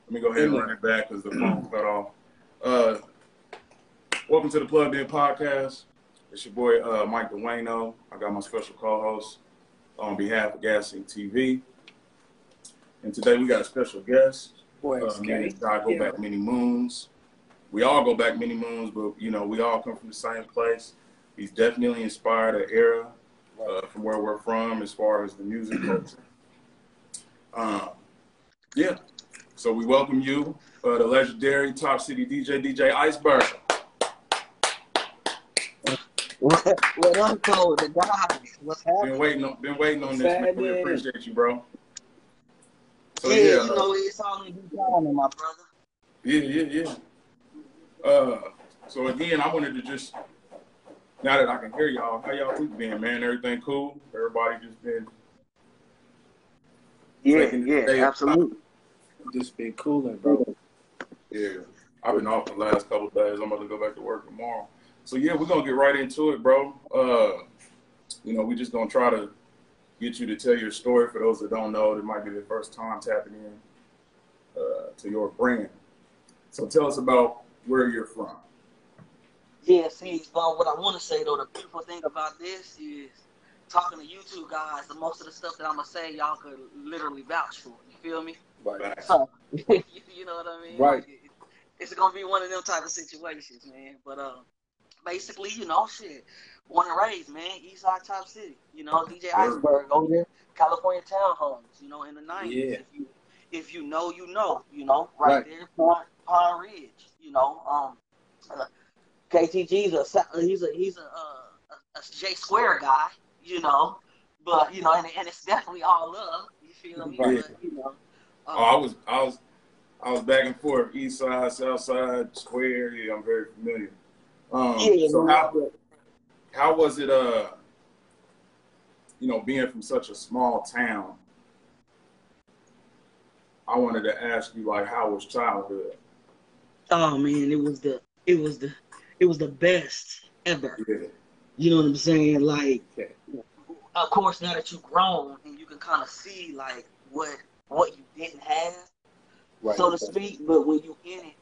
Let me go ahead and run it back because the phone cut off. Welcome to the Pluggedinnn podcast. It's your boy Mike Duano. I got my special co-host on behalf of Gasinctv. And today we got a special guest. Me and this guy go back many moons. We all go back many moons, but you know, we all come from the same place. He's definitely inspired an era from where we're from as far as the music culture. Yeah. So we welcome you, the legendary Top City DJ, DJ ICEBERG. What up, though? The guys, what's happening? Been waiting on this, man. We appreciate you, bro. So, yeah, you know, it's all in good time, my brother. Yeah. So again, I wanted to just, now that I can hear y'all, how y'all week been, man? Everything cool? Everybody just been absolutely. Just been cooling, bro. Yeah, I've been off the last couple of days. I'm about to go back to work tomorrow. So yeah, we're gonna get right into it, bro. You know, we just gonna try to get you to tell your story for those that don't know. That might be their first time tapping in to your brand. So tell us about where you're from. Yeah, see, what I want to say though, the beautiful thing about this is talking to you two guys. Most of the stuff that I'm gonna say, y'all could literally vouch for. You feel me? Right. So, you know what I mean? Right. Like, it's gonna be one of them type of situations, man. But basically, you know, shit. Born and raised, man. Eastside Top City. You know, DJ ICEBERG over there, California townhomes. You know, in the 90s. Yeah. If you know, you know. You know, right there, Pine Ridge. You know, KTG's he's a Djiceberg guy. You know, but you know, and it's definitely all love. You feel me? Right. But, you know. I was back and forth, east side, south side, square. Yeah, I'm very familiar. So how was it, you know, being from such a small town? I wanted to ask you, like, how was childhood? Oh man, it was the best ever. Yeah. You know what I'm saying? Like, of course, now that you've grown and you can kind of see like what you didn't have, right, so to speak. But when you in it,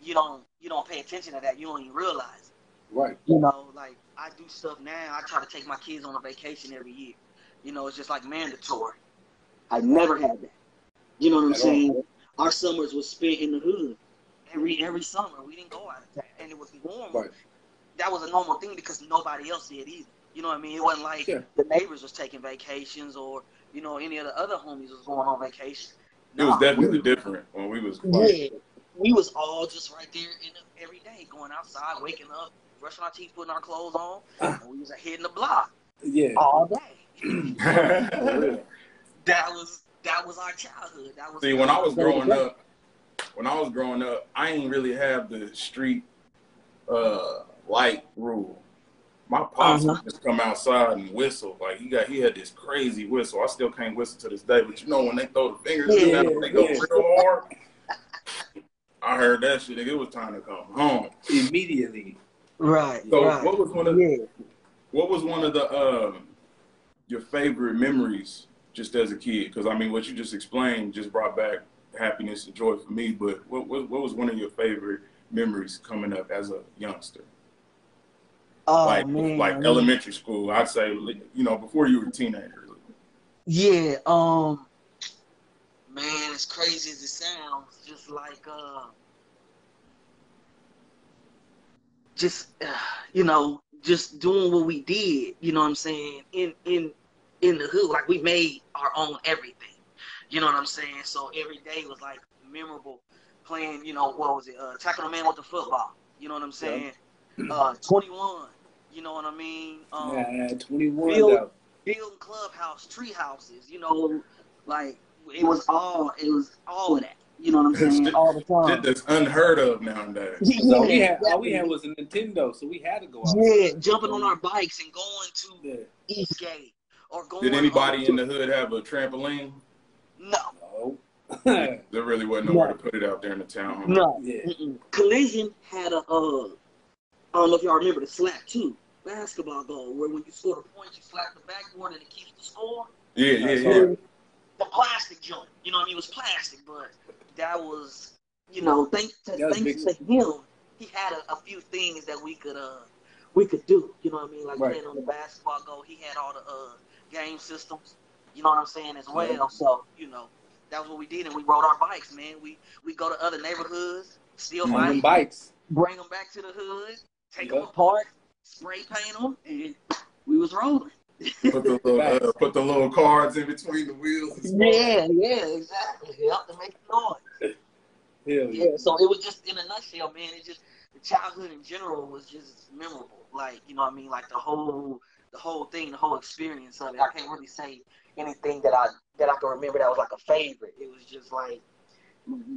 you don't pay attention to that. You don't even realize it. Right. You know, like I do stuff now. I try to take my kids on a vacation every year. You know, it's just like mandatory. I never had that. You know what I'm saying? Our summers was spent in the hood. Every summer we didn't go out of town, and it was normal. Right. That was a normal thing because nobody else did either. You know what I mean? It wasn't like the neighbors was taking vacations or, you know, any of the other homies was going on vacation. It was definitely different when we was playing. Yeah, we was all just right there every day, going outside, waking up, brushing our teeth, putting our clothes on, and we was hitting the block. Yeah. All day. That was our childhood. That was. See, when I was growing up, I ain't really have the street light rule. My pops would just come outside and whistle. Like he had this crazy whistle. I still can't whistle to this day, but you know when they throw the fingers in that, they go real hard. I heard that shit. It was time to come home immediately. Right. So right. what was one of the your favorite memories just as a kid? Because I mean, what you just explained just brought back happiness and joy for me. But what was one of your favorite memories coming up as a youngster? Like elementary school, I'd say, you know, before you were a teenager. Yeah, man, as crazy as it sounds, just like, you know, just doing what we did, you know what I'm saying, in the hood, like we made our own everything, you know what I'm saying, so every day was like memorable, playing, you know, what was it, tackling a man with the football, you know what I'm saying, 21, you know what I mean, 21, building clubhouse, tree houses, you know, like it was all of that. You know what I'm saying? All the time. Shit that's unheard of nowadays. Yeah, all we had was a Nintendo, so we had to go out. Yeah, jumping on our bikes and going to Eastgate or going. Did anybody in the hood have a trampoline? No. There really wasn't nowhere to put it out there in the town. No. Yeah. Collision had a I don't know if y'all remember the slap too. Basketball goal where when you score the point, you slap the backboard and it keeps the score. Yeah. The plastic joint. You know what I mean? It was plastic, but that was, thanks to him, he had a few things that we could do. You know what I mean? Like playing on the basketball goal, he had all the game systems. You know what I'm saying as well. Yeah. So that was what we did, and we rode our bikes, man. We go to other neighborhoods, steal bikes, bring them back to the hood, take them apart, spray paint them, and we was rolling. Put the little cards in between the wheels. Yeah, exactly. Help to make noise. Yeah. So it was just in a nutshell, man. It just the childhood in general was just memorable. Like you know what I mean, like the whole thing, the whole experience of it. I can't really say anything that I can remember that was like a favorite. It was just like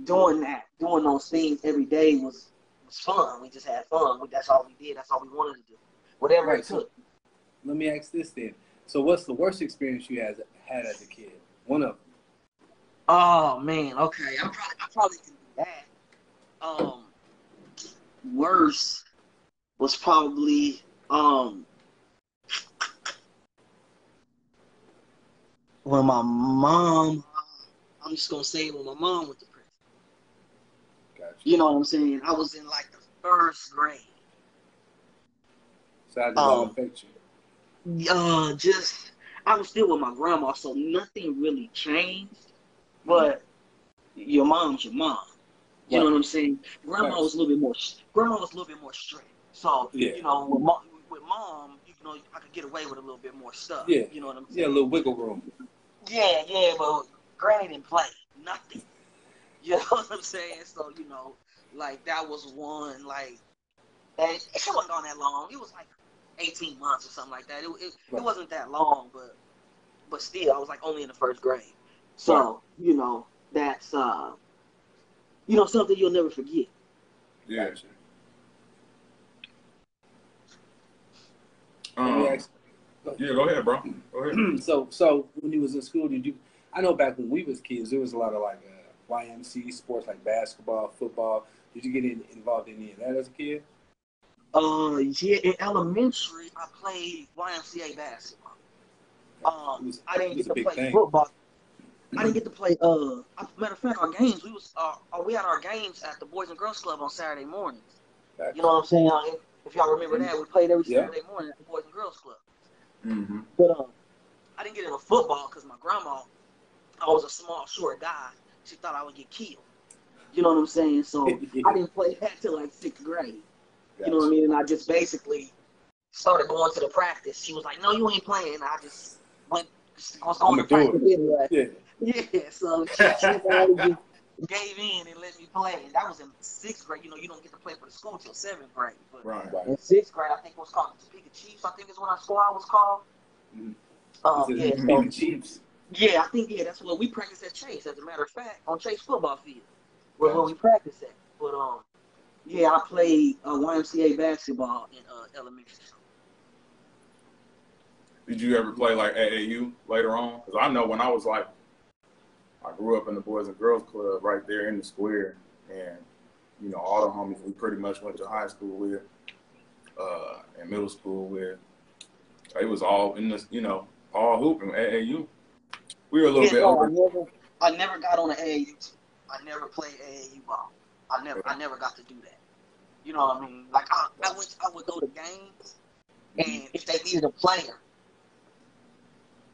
doing those things every day was fun. We just had fun. That's all we did. That's all we wanted to do. Whatever it took. Let me ask this then. So what's the worst experience you had as a kid? One of them. Oh man, okay. I probably can do that. Worst was probably when my mom, I'm just gonna say when my mom went to prison. Gotcha. You know what I'm saying? I was in like the first grade. So how did that affect you? I was still with my grandma, so nothing really changed. But your mom's your mom. You know what I'm saying? Grandma was a little bit more strict. So with mom, I could get away with a little bit more stuff. Yeah. You know what I'm saying? Yeah, a little wiggle room. Yeah, but Granny didn't play nothing. You know what I'm saying? So like that was one and it wasn't gone that long. It was like 18 months or something like that. It wasn't that long, but still, I was like only in the first grade. So that's something you'll never forget. Yeah. Go ahead, bro. Go ahead. So when you was in school, I know back when we was kids, there was a lot of like YMCA sports like basketball, football. Did you get involved in any of that as a kid? Yeah, in elementary, I played YMCA basketball. I didn't get to play football. I didn't get to play. Matter of fact, our games we had our games at the Boys and Girls Club on Saturday mornings. Gotcha. You know what I'm saying? If y'all remember that, we played every Saturday morning at the Boys and Girls Club. Mm-hmm. But I didn't get into football because my grandma, I was a small, short guy. She thought I would get killed. You know what I'm saying? So I didn't play that till like 6th grade. Gotcha. You know what I mean? And I just basically started going to the practice. She was like, "No, you ain't playing." And I just went. I was going to practice anyway. Yeah. So she just gave in and let me play. And that was in 6th grade. You don't get to play for the school till 7th grade. But in 6th grade, I think it was called the Topeka Chiefs. I think is what our squad was called. Topeka Chiefs. Yeah, I think that's what we practice at Chase. As a matter of fact, on Chase football field was where we practice at. But I played YMCA basketball in elementary school. Did you ever play like AAU later on? Because I know when I grew up in the Boys and Girls Club right there in the square, and all the homies we pretty much went to high school with, and middle school with. It was all in this, all hooping AAU. We were a little bit over. I never got on the AAU team. I never played AAU ball. I never got to do that. You know what I mean? Like I would go to games, and if they needed a player,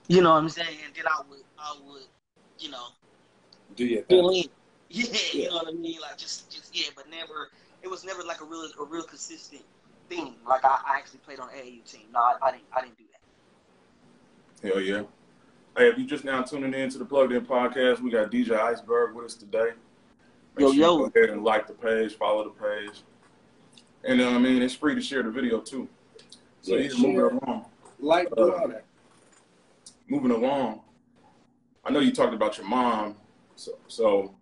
you know what I'm saying? Then I would, do your fill in. Yeah, you know what I mean? Like just but never. It was never like a real consistent thing. Like I actually played on AAU team. No, I didn't do that. Hell yeah. Hey, if you just now tuning in to the Pluggedinnn podcast, we got DJ ICEBERG with us today. Make sure you go ahead and like the page, follow the page. And it's free to share the video too. So moving along. Moving along. I know you talked about your mom, so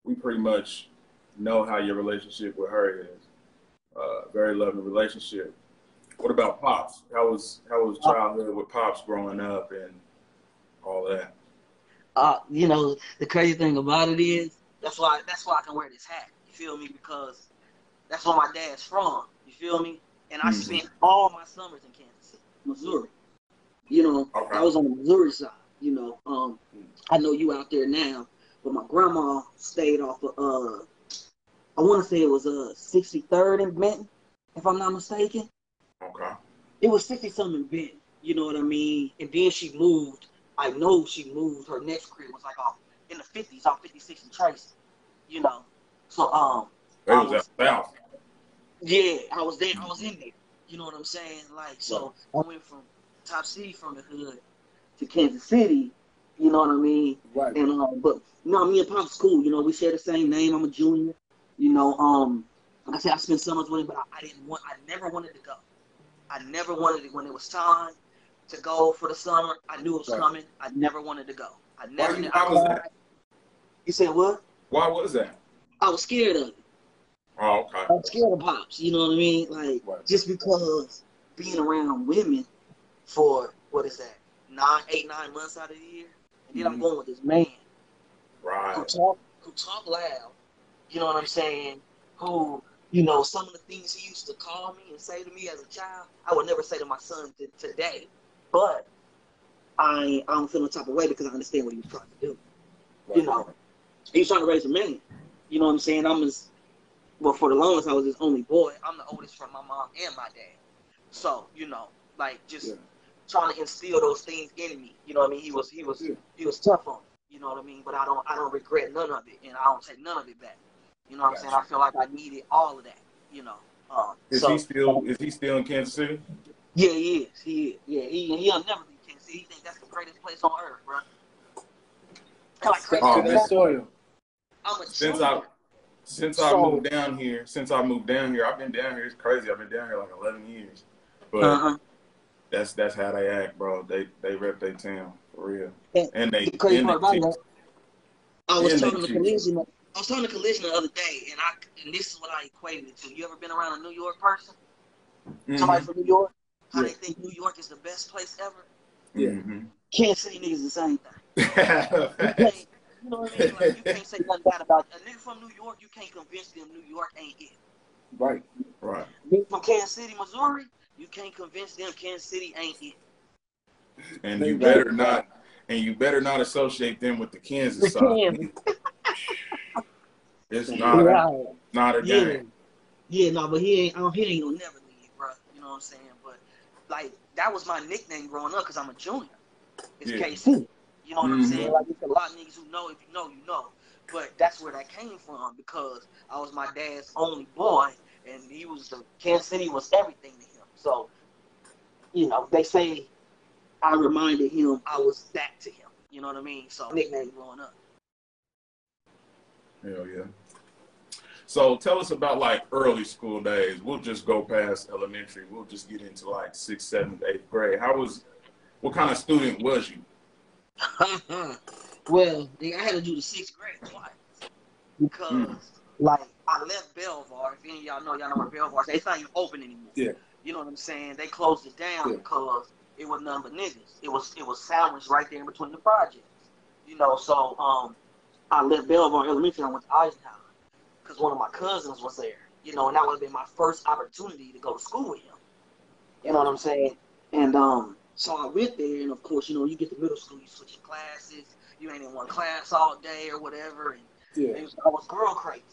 we pretty much know how your relationship with her is. Very loving relationship. What about Pops? How was childhood with Pops growing up and all that? The crazy thing about it is that's why I can wear this hat. You feel me? Because that's where my dad's from. You feel me? And I spent all my summers in Kansas City, Missouri. I was on the Missouri side. I know you out there now, but my grandma stayed off of I want to say it was 63rd in Benton, if I'm not mistaken. Okay. It was 60 something in Benton. You know what I mean? And then she moved. I know she moved. Her next crib was like off in the 50s, off 56 and Tracy. You know, so It was at South. Yeah, I was there. I was in there. You know what I'm saying? Like, so I went from Top City from the hood to Kansas City. You know what I mean? Right. And but no, me and Pop's cool. You know, we share the same name. I'm a junior. You know, like I said, I spent summers with him, but I never wanted to go. I never wanted it when it was time to go for the summer. I knew it was coming. I never wanted to go. I never. Why was that? You said what? Why was that? I was scared of it. Oh, okay. I'm scared of Pops. You know what I mean? Like just because being around women for what is that? 9 months out of the year, and then I'm going with this man, right? Who talk loud. You know what I'm saying? Who, you know, some of the things he used to call me and say to me as a child, I would never say to my son today. But I don't feel no type of way because I understand what he was trying to do. Right. You know, he was trying to raise a man. You know what I'm saying? Well, for the longest, I was his only boy. I'm the oldest from my mom and my dad. So, you know, like just trying to instill those things in me. You know what I mean? He was tough on me. You know what I mean? But I don't regret none of it, and I don't take none of it back. You know what I'm saying? I feel like I needed all of that. You know. Is he still in Kansas City? Yeah, he is. He is. Yeah, he'll never leave Kansas City. He thinks that's the greatest place on earth, bro. Like crazy. I'm a Since I moved down here, I've been down here. It's crazy. I've been down here like 11 years. But that's how they act, bro. They rep their town for real. And they crazy part about it. I was talking to Collision the other day, and this is what I equated it to. You ever been around a New York person? Mm-hmm. Somebody from New York? How they think New York is the best place ever? Yeah. Mm-hmm. Can't say niggas the same thing. You know what I mean? Like, you can't say nothing bad about a nigga from New York. You can't convince them New York ain't it. Right. Nigga from Kansas City, Missouri, you can't convince them Kansas City ain't it. And you better not associate them with the Kansas side. It's not a game. Yeah, no, but he ain't gonna never leave, bro. You know what I'm saying? But like that was my nickname growing up because I'm a junior. It's KC. You know what I'm saying? Like, it's a lot of niggas who know. If you know, you know. But that's where that came from because I was my dad's only boy, and Kansas City was everything to him. So, you know, they say I reminded him I was that to him. You know what I mean? So, nickname growing up. Hell yeah. So, tell us about, like, early school days. We'll just go past elementary. We'll just get into, like, 6th, 7th, 8th grade. What kind of student was you? Well, I had to do the 6th grade twice because, like, I left Belvoir. If any of y'all know where Belvoir is, it's not even open anymore. Yeah. You know what I'm saying? They closed it down because it was nothing but niggas. It was sandwiched right there in between the projects. You know, so I left Belvoir Elementary and I went to Eisenhower because one of my cousins was there. You know, and that would have been my first opportunity to go to school with him. You know what I'm saying? And so I went there, and of course, you know, you get to middle school, you switch classes, you ain't in one class all day or whatever, and I was girl crazy,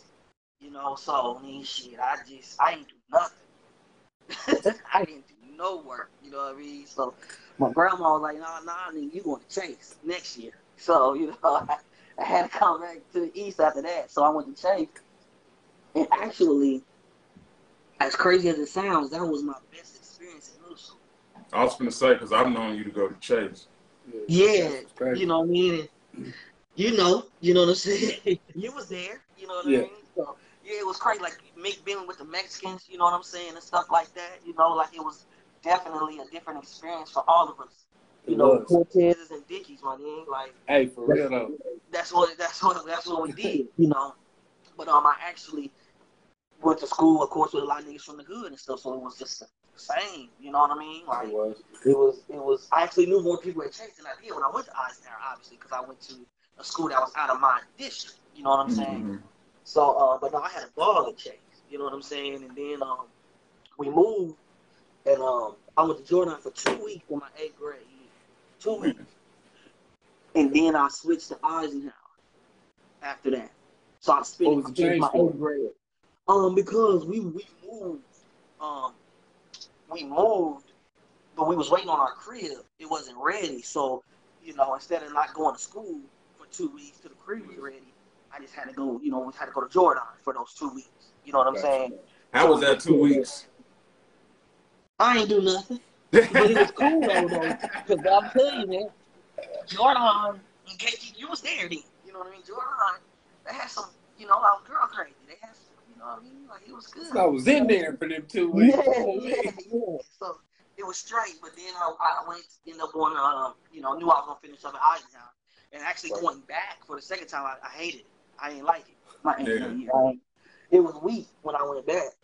you know. So I mean, shit, I ain't do nothing. I didn't do no work, you know what I mean. So my grandma was like, nah, nigga, you going to Chase next year. So you know, I had to come back to the east after that. So I went to Chase, and actually, as crazy as it sounds, that was my best experience in middle school. I was going to say, because I've known you to go to Chase. Yeah, you know what I mean? And you know what I'm saying? You was there, you know what I mean? So, yeah, it was crazy. Like, being with the Mexicans, you know what I'm saying, and stuff like that. You know, like, it was definitely a different experience for all of us. You know, Cortez's and Dickies, my nigga. Like, hey, for real, though. That's what we did, you know. But I actually went to school, of course, with a lot of niggas from the hood and stuff, so it was just the same, you know what I mean? Like, it was. I actually knew more people at Chase than I did when I went to Eisenhower, obviously, because I went to a school that was out of my district, you know what I'm saying? So, but no, I had a ball at Chase, you know what I'm saying? And then we moved, and I went to Jordan for 2 weeks in my 8th grade year. 2 weeks. And then I switched to Eisenhower. after that. So I What was the change my for? 8th grade. Because we moved. We moved, but we was waiting on our crib. It wasn't ready. So, you know, instead of not going to school for 2 weeks till the crib was ready, I just had to go, you know, we had to go to Jordan for those 2 weeks. You know what I'm saying? How was that 2 weeks? I ain't do nothing. But it was cool though, because I'm telling you, man, Jordan, in case you was there then, you know what I mean? Jordan, they had some, you know, I was girl crazy. They had some, you know what I mean? Like, it was good. So I was in there for them 2 weeks. Yeah. So it was straight, but then I ended up going, you know, knew I was going to finish up at Eisenhower. And actually going back for the second time, I hated it. I didn't like it. It was weak when I went back.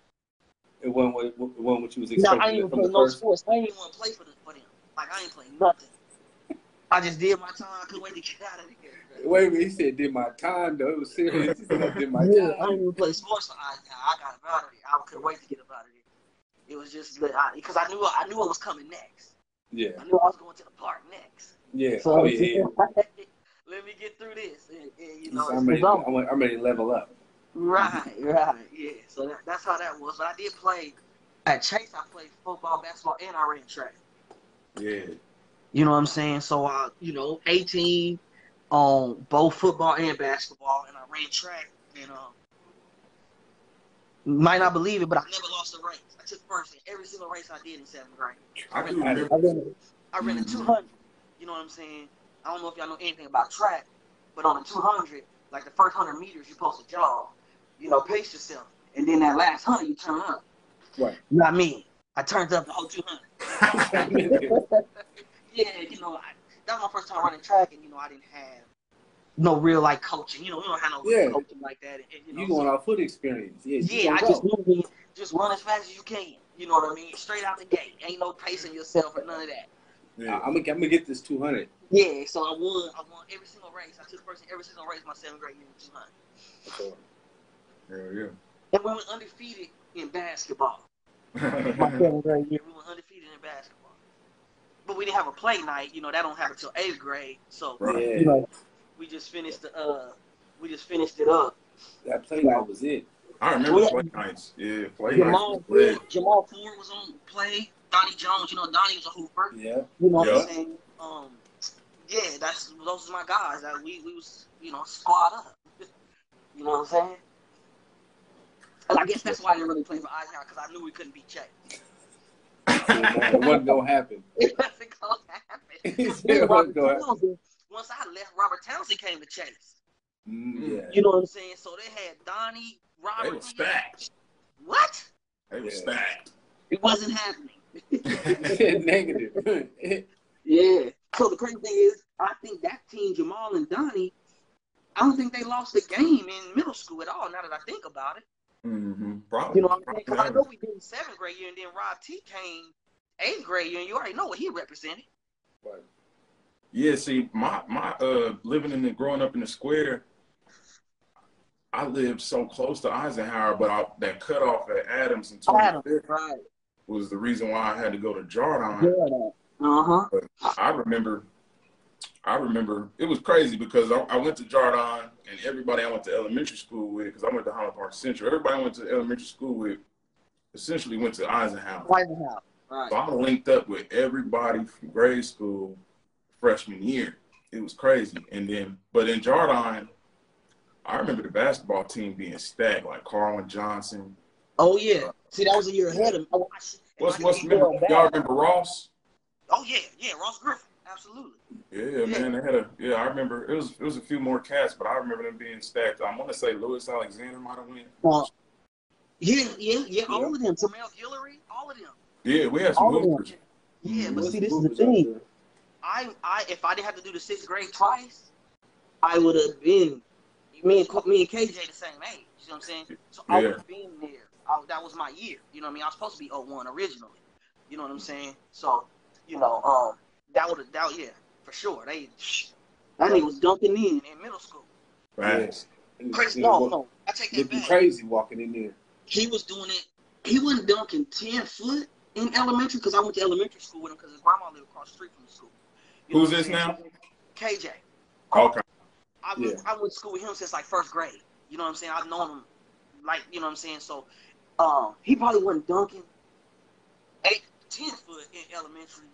It wasn't what you was expecting. No, I didn't even play no sports. I didn't even want to play for them. Like, I ain't playing nothing. I just did my time. I couldn't wait to get out of here. Wait a minute, he said did my time though. It was serious. He said I did my time. I didn't even play sports. I got up out of there. I couldn't wait to get up out of there. It was just because I knew what was coming next. Yeah. I knew I was going to the park next. Yeah. So, yeah. Let me get through this. And you know, I'm ready to level up. Right. Yeah. So that's how that was. But I did play at Chase. I played football, basketball, and I ran track. Yeah. You know what I'm saying? So you know, 18 on both football and basketball, and I ran track. And you might not believe it, but I never lost a race. I took first in every single race I did in 7th grade. I ran a 200. You know what I'm saying? I don't know if y'all know anything about track, but on the 200, like the first 100 meters, you're supposed to jog. You know, pace yourself, and then that last 100, you turn up. Right. Not me. I turned up the whole 200. Yeah, you know, that was my first time running track, and you know, I didn't have no real like coaching. You know, we don't have no real coaching like that. And, you know, you going off foot experience. Yeah, I just knew just run as fast as you can. You know what I mean? Straight out the gate. Ain't no pacing yourself or none of that. Yeah. I'm gonna get this 200. Yeah, so I won every single race. I took first in every single race my 7th grade year in 200. Yeah. And we went undefeated in basketball. My 7th grade year, we went undefeated in basketball. But we didn't have a play night, you know, that don't happen until 8th grade. So you know, we just finished it up. That play night was it. I remember play nights. Yeah, play Jamal nights. Jamal Ford was on play. Donnie Jones, you know, Donnie was a hooper. Yeah. You know what I'm saying? Yeah, those are my guys. That we was, you know, squad up. You know what I'm saying? And I guess that's why I didn't really play for Eisenhower, because I knew we couldn't beat Chase. It wasn't gonna happen. It wasn't gonna happen. Once I left, Robert Townsend came to Chase. Yeah. You know what I'm saying? So they had Donnie, Robert. They were stacked. What? They were stacked. It wasn't happening. Negative. Yeah. So the crazy thing is, I think that team, Jamal and Donnie, I don't think they lost the game in middle school at all, now that I think about it. Mm-hmm. Probably. You know what I'm saying? Because I know we did in 7th grade year, and then Rob T came 8th grade year, and you already know what he represented. Right. Yeah, see, my living in growing up in the square, I lived so close to Eisenhower, but that cutoff at Adams in 25th was the reason why I had to go to Jordan. But I remember it was crazy because I went to Jordan, and everybody I went to elementary school with, because I went to Highland Park Central, everybody I went to elementary school with essentially went to Eisenhower. Right. So I linked up with everybody from grade school freshman year. It was crazy. But in Jordan, I remember the basketball team being stacked, like Carlin Johnson. Oh, yeah. See, that was a year ahead of me. Y'all remember Ross? Oh, yeah, Ross Griffin. Absolutely. Yeah, man. They had I remember it was a few more cats, but I remember them being stacked. I want to say Louis Alexander might have won. Yeah, all of them. Termel Guillory, all of them. Yeah, we had some hoopers. Yeah, but see, this is the thing. If I didn't have to do the 6th grade twice, I would have been me and KJ the same age. You know what I'm saying? So I would have been there. That was my year. You know what I mean? I was supposed to be 01 originally. You know what I'm saying? So, you know, that for sure. That nigga was dunking in middle school. Right. Crazy. No, I take that back. Crazy walking in there. He was doing it. He wasn't dunking 10 foot in elementary, because I went to elementary school with him because his grandma lived across the street from the school. Who's this now? KJ. Okay. I went to school with him since like first grade. You know what I'm saying? I've known him, like, you know what I'm saying? So, he probably wasn't dunking 10 foot in elementary.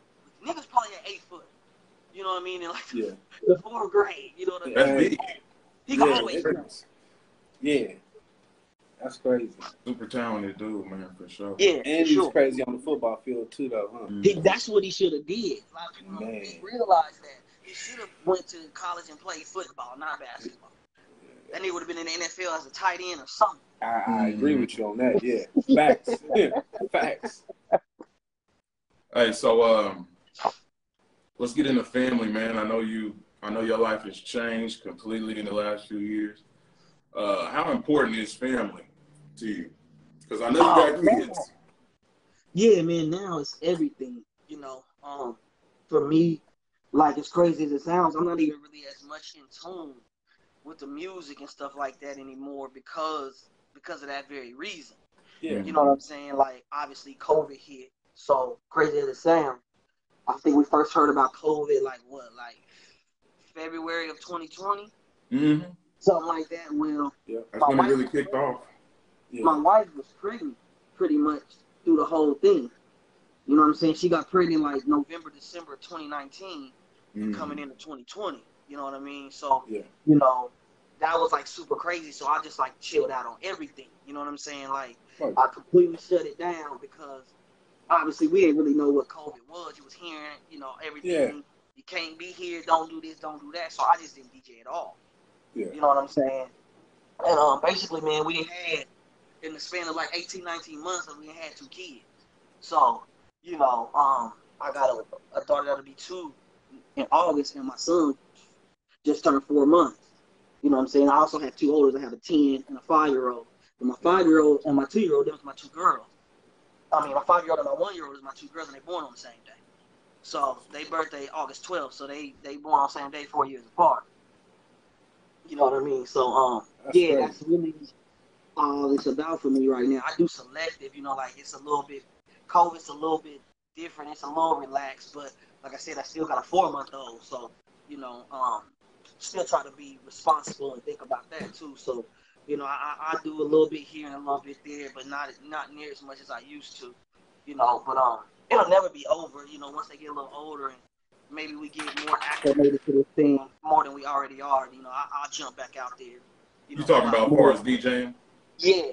Niggas probably at 8 foot. You know what I mean? In like the 4th grade. You know what I mean? That's big. He can always dunk. Yeah. That's crazy. Super talented dude, man, for sure. Yeah, and he's crazy on the football field too, though, huh? That's what he should have did. A lot of people don't realize that. He should have went to college and played football, not basketball. That nigga would have been in the NFL as a tight end or something. I agree with you on that. Yeah, facts. Facts. Hey, so let's get into family, man. I know your life has changed completely in the last few years. How important is family to you? Because I know you got kids. Yeah, man. Now it's everything. You know, for me, like as crazy as it sounds, I'm not even really as much in tune with the music and stuff like that anymore because of that very reason. Yeah. You know what I'm saying? Like obviously COVID hit. So crazy as it sounds, I think we first heard about COVID like February of 2020. Mm-hmm. Something like that. Well, that's when it really kicked off. Yeah. My wife was pregnant pretty much through the whole thing. You know what I'm saying? She got pregnant like November, December 2019, coming into 2020. You know what I mean? So, you know, that was like super crazy. So I just like chilled out on everything. You know what I'm saying? Like I completely shut it down because obviously we didn't really know what COVID was. You was hearing, you know, everything. Yeah. You can't be here. Don't do this. Don't do that. So I just didn't DJ at all. Yeah. You know what I'm saying? And basically, man, we had in the span of like 18, 19 months, we had 2 kids. So, you know, I got a daughter that'll be 2 in August, and my son just turned 4 months. You know what I'm saying? I also have 2 olders. I have a 10 and a 5-year-old. And my 5-year-old and my 2-year-old, them are my 2 girls. I mean, my 5-year-old and my 1-year-old is my 2 girls, and they born on the same day. So they birthday August 12th, so they born on the same day, 4 years apart. You know what I mean? So, that's really all it's about for me right now. I do selective, you know, like it's a little bit, COVID's a little bit different. It's a little relaxed, but like I said, I still got a 4-month-old. So, you know, still try to be responsible and think about that too. So, you know, I do a little bit here and a little bit there, but not near as much as I used to, you know, but it'll never be over, you know, once they get a little older and maybe we get more acclimated to this thing more than we already are. You know, I'll jump back out there. You talking about as far as DJing? Yeah.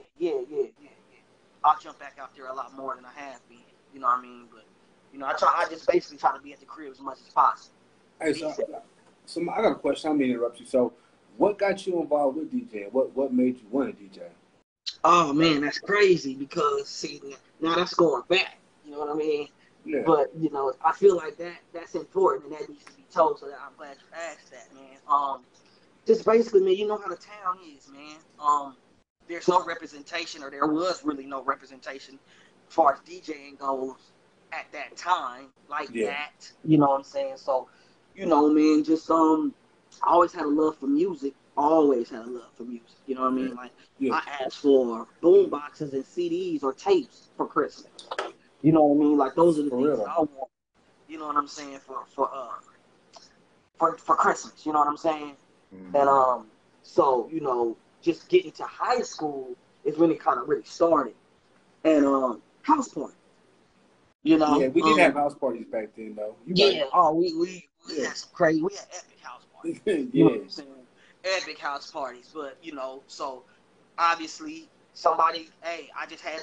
I'll jump back out there a lot more than I have been. You know what I mean? But, you know, I just basically try to be at the crib as much as possible. Hey, so I got a question. I'm going to interrupt you. So what got you involved with DJing? What made you want to DJ? Oh, man, that's crazy because, see, now that's going back. You know what I mean? Yeah. But, you know, I feel like that's important and that needs to be told, so that I'm glad you asked that, man. Just basically, man, you know how the town is, man. There's no representation, or there was really no representation as far as DJing goes at that time, like that. You know what I'm saying? So, you know, man, just I always had a love for music. Always had a love for music. You know what I mean? Like I asked for boom boxes and CDs or tapes for Christmas. You know what I mean? Like those are the things that I want. You know what I'm saying for Christmas. You know what I'm saying? And so you know, just getting to high school is when it kind of really started. And house parties. You know? Yeah, we did have house parties back then, though. We had some crazy. We had epic house parties. You know what I'm saying? Epic house parties, but you know, so obviously somebody, hey, I just had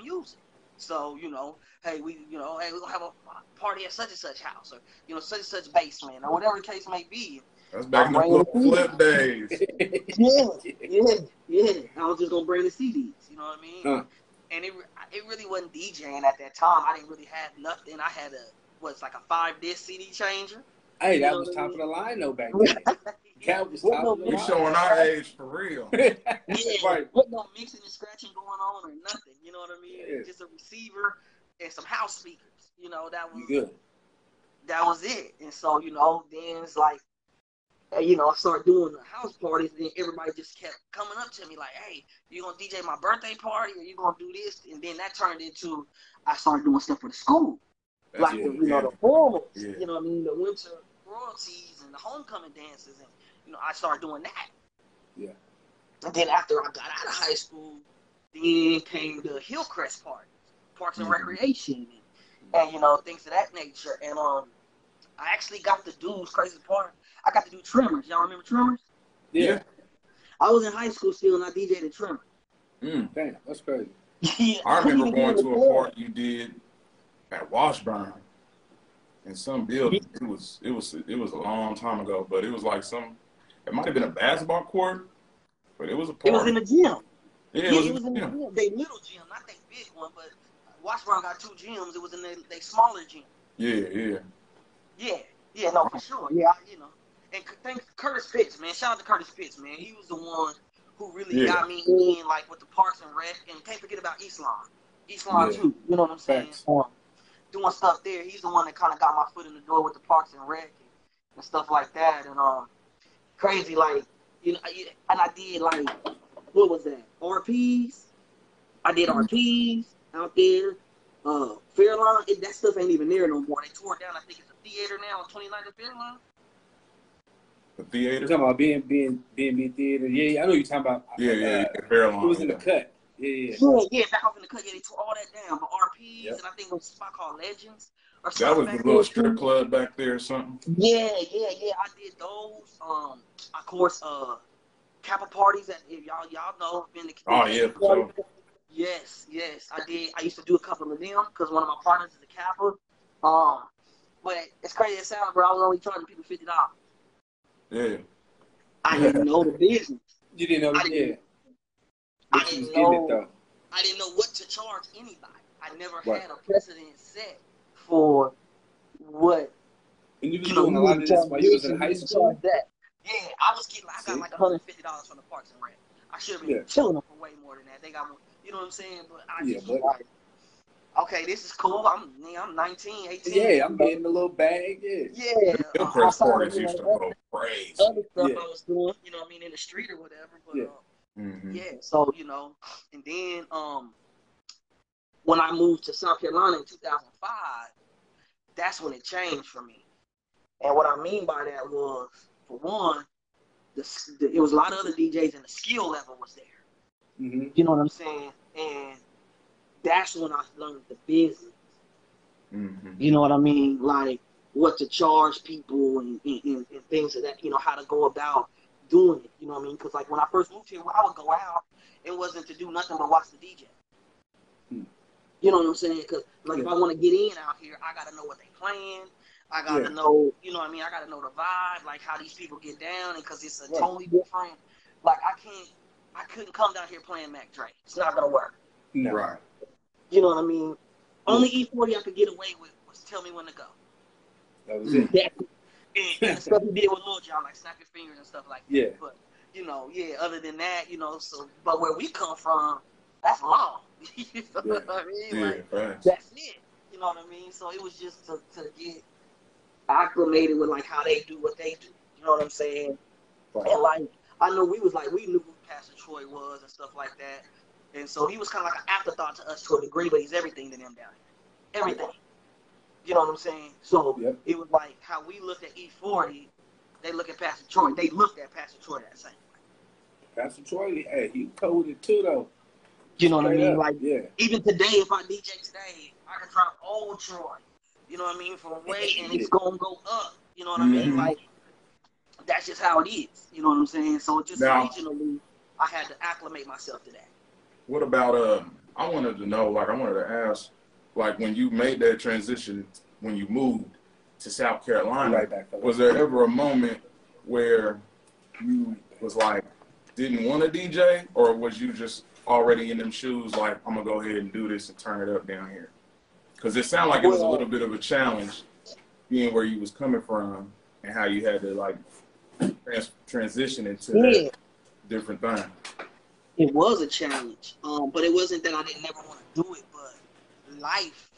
music. So, you know, hey, we're gonna have a party at such and such house, or, you know, such and such basement, or whatever the case may be. That's back in the flip days. Yeah. I was just gonna bring the CDs, you know what I mean? And it really wasn't DJing at that time. I didn't really have nothing. I had like a 5-disc CD changer. Hey, that was top of the line though back then. That was top of the line. We showing our age for real. Right. With no mixing and scratching going on or nothing. You know what I mean? Yeah. Just a receiver and some house speakers. You know, that was good. That was it. And so, you know, then it's like, you know, I started doing the house parties, and then everybody just kept coming up to me like, hey, you gonna DJ my birthday party, or you gonna do this? And then that turned into, I started doing stuff for the school. That's like, the formals, you know what I mean, the winter royalties and the homecoming dances and, I started doing that. Yeah. And then after I got out of high school, then came the Hillcrest Parks and Recreation, and things of that nature. And I actually got to do crazy part. I got to do Tremors. Y'all remember Tremors? Yeah. I was in high school still, and I DJ'd at Tremors. Damn, that's crazy. Yeah, I remember going to a party you did at Washburn in some building. It was a long time ago, but it was like it might have been a basketball court, but it was a party. It was in the gym. Yeah, it was in the gym. They little gym, not that big one, but Washburn got 2 gyms. It was in they smaller gym. Yeah, no, for sure. Yeah, And thanks Curtis Pitts, man. Shout out to Curtis Pitts, man. He was the one who really got me in, like, with the Parks and Rec. And can't forget about Eastlawn. Eastlawn, too. You know what I'm saying? Doing stuff there. He's the one that kind of got my foot in the door with the Parks and Rec and stuff like that. And crazy, like, and I did, like, what was that? RPs. I did RPs out there. Fairlawn, that stuff ain't even there no more. They tore it down. I think it's a theater now on 29th and Fairlawn. The theater? You're talking about B&B Theater? Yeah, I know you're talking about. Yeah, Fairlawn. It was in the cut. Yeah, back off in the cut. Yeah, they tore all that down. But RPs, and I think it was a spot called Legends. Or that was the little strip club back there or something? Yeah. I did those. Of course, Kappa parties that if y'all know been the for sure. Yes, I did. I used to do a couple of them because one of my partners is a Kappa. But it's crazy as it sounds, bro. I was only charging people $50. Yeah. I didn't know the business. You didn't know the I didn't know what to charge anybody. I never had a precedent set for what. And you was doing a lot of this while you was in high school? Yeah, I was getting. I got like $150 from the Parks and Rec. I should have been killing them for way more than that. They got more. You know what I'm saying? But I just was like, okay, this is cool. I'm 19, 18. Yeah, I'm getting a little bag. Yeah. Hillcrest parties used to go crazy. Other stuff I was doing, in the street or whatever. But so and then when I moved to South Carolina in 2005, that's when it changed for me. And what I mean by that was, for one, it was a lot of other DJs and the skill level was there. Mm-hmm. You know what I'm saying? And that's when I learned the business. Mm-hmm. You know what I mean? Like what to charge people and things of that, how to go about doing it. You know what I mean? Because like when I first moved here, I would go out, it wasn't to do nothing but watch the DJ. You know what I'm saying? Because like if I want to get in out here, I got to know what they playing. I got to know, you know what I mean? I got to know the vibe, like how these people get down, and because it's a totally different. Like I couldn't come down here playing Mac Dre. It's not gonna work. No. Right. You know what I mean? Only E40 I could get away with was Tell Me When to Go. That was it. And the stuff he did with Lil Jon, like Snap Your Fingers and stuff like that. Yeah. But other than that, but where we come from, that's law. You know what I mean? That's it. You know what I mean? So it was just to get acclimated with like how they do what they do. You know what I'm saying? Right. And like I know we knew who Pastor Troy was and stuff like that. And so he was kind of like an afterthought to us to a degree, but he's everything to them down here. Everything. You know what I'm saying? So it was like how we looked at E40, they look at Pastor Troy. They looked at Pastor Troy that same way. Pastor Troy, hey, he coded too though. You know what I mean? Like even today, if I DJ today, I can drop old Troy. You know what I mean? From way and it's gonna go up. You know what I mean? Like that's just how it is. You know what I'm saying? So just regionally, I had to acclimate myself to that. What about I wanted to ask, like when you made that transition, when you moved to South Carolina, was there ever a moment where you was like didn't want to DJ, or was you just already in them shoes like I'm gonna go ahead and do this and turn it up down here? Because it sounded like it was a little bit of a challenge being where you was coming from and how you had to like transition into that different thing. It was a challenge, but it wasn't that I didn't never want to do it, but life,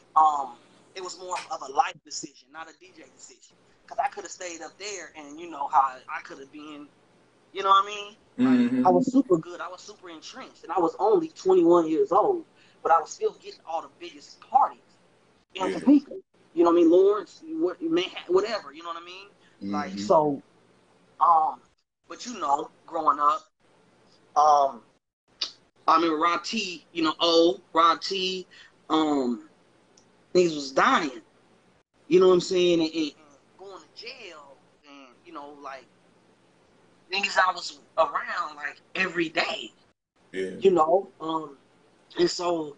it was more of a life decision, not a DJ decision. Because I could have stayed up there and how I could have been, you know what I mean? Like, I was super good. I was super entrenched, and I was only 21 years old, but I was still getting all the biggest parties in Topeka. You know what I mean? Lawrence, Manhattan, whatever. You know what I mean? Like so. But growing up, I remember Rob T, Rob T, niggas was dying. You know what I'm saying? And going to jail, and like niggas I was around like every day. Yeah. And so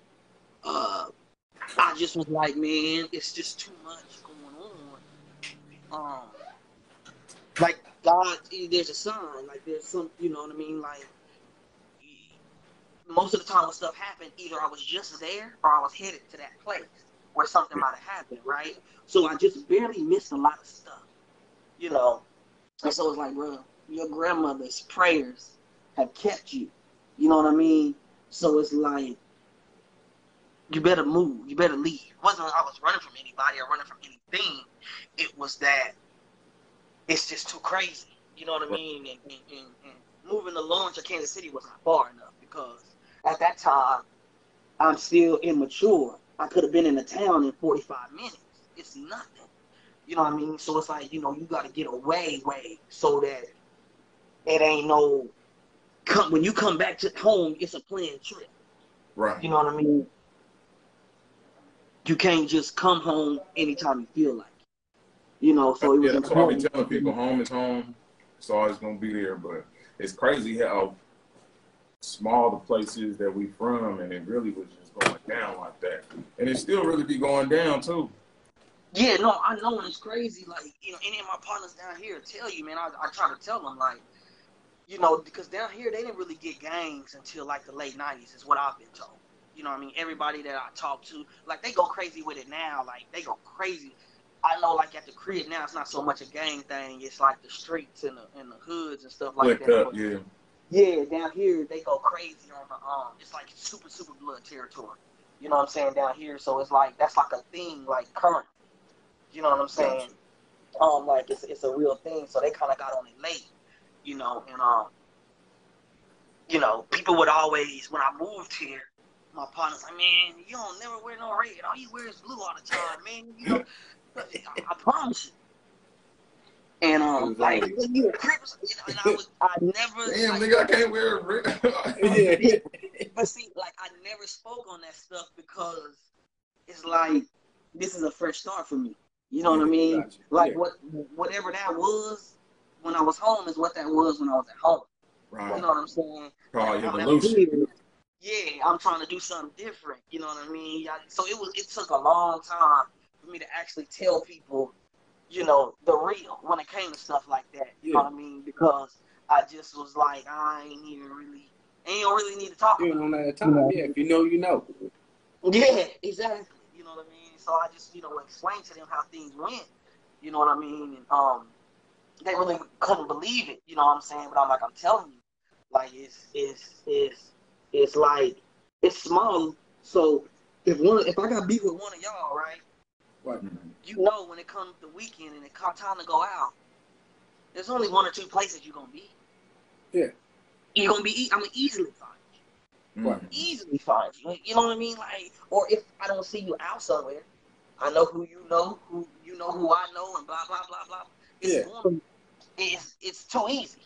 I just was like, man, it's just too much going on. Like God, there's a sign, like there's some, you know what I mean? Like most of the time when stuff happened, either I was just there or I was headed to that place where something might have happened, right? So I just barely missed a lot of stuff, And so it's like, bro, your grandmother's prayers have kept you. You know what I mean? So it's like, you better move. You better leave. It wasn't I was running from anybody or running from anything. It was that it's just too crazy. You know what I mean? And moving to Lawrence or Kansas City was not far enough because at that time, I'm still immature. I could have been in the town in 45 minutes. It's nothing. You know what I mean? So it's like, you got to get away so that it ain't no... When you come back to home, it's a planned trip. Right. You know what I mean? You can't just come home anytime you feel like it. So it was that's what I be important. telling people. Home is home. It's always going to be there. But it's crazy how small the place is that we from, and it really was just going down like that. And it still really be going down, too. Yeah, no, I know, and it's crazy. Like, any of my partners down here tell you, man, I try to tell them, like, because down here, they didn't really get gangs until, like, the late 90s is what I've been told. You know what I mean? Everybody that I talk to, like, they go crazy with it now. Like, they go crazy. I know, like, at the crib now, it's not so much a gang thing. It's, like, the streets and the hoods and stuff like that. Up, yeah. Yeah, down here, they go crazy on the, it's, like, super, super blood territory. You know what I'm saying? Down here. So it's, like, that's, like, a thing, like, current. You know what I'm saying? Gotcha. Like, it's a real thing. So they kind of got on it late, and, people would always, when I moved here, my partner's like, man, you don't never wear no red. All you wear is blue all the time, man. I promise you. And like, you a crip, and I never. Damn, nigga, I can't wear a red. Yeah. But see, like, I never spoke on that stuff because it's like this is a fresh start for me. You know what I mean? Gotcha. Like whatever that was when I was home is what that was when I was at home. Right. You know what I'm saying? Probably evolution. Yeah, I'm trying to do something different. You know what I mean? So it took a long time for me to actually tell people, the real when it came to stuff like that. You know what I mean? Because I just was like, I ain't don't really need to talk about it. You don't have time. Yeah, if you know, you know. Yeah, exactly. You know what I mean? So I just, explained to them how things went. You know what I mean? And they really couldn't believe it. You know what I'm saying? But I'm telling you, like it's like it's small. So if I got beef with one of y'all, right? What? When it comes to the weekend and it comes time to go out, there's only one or two places you're gonna be. Yeah. You're gonna be. I'm gonna easily find you. What? Easily find you. You know what I mean? Like, or if I don't see you out somewhere, I know who you know who I know, and blah blah blah blah. It's too easy.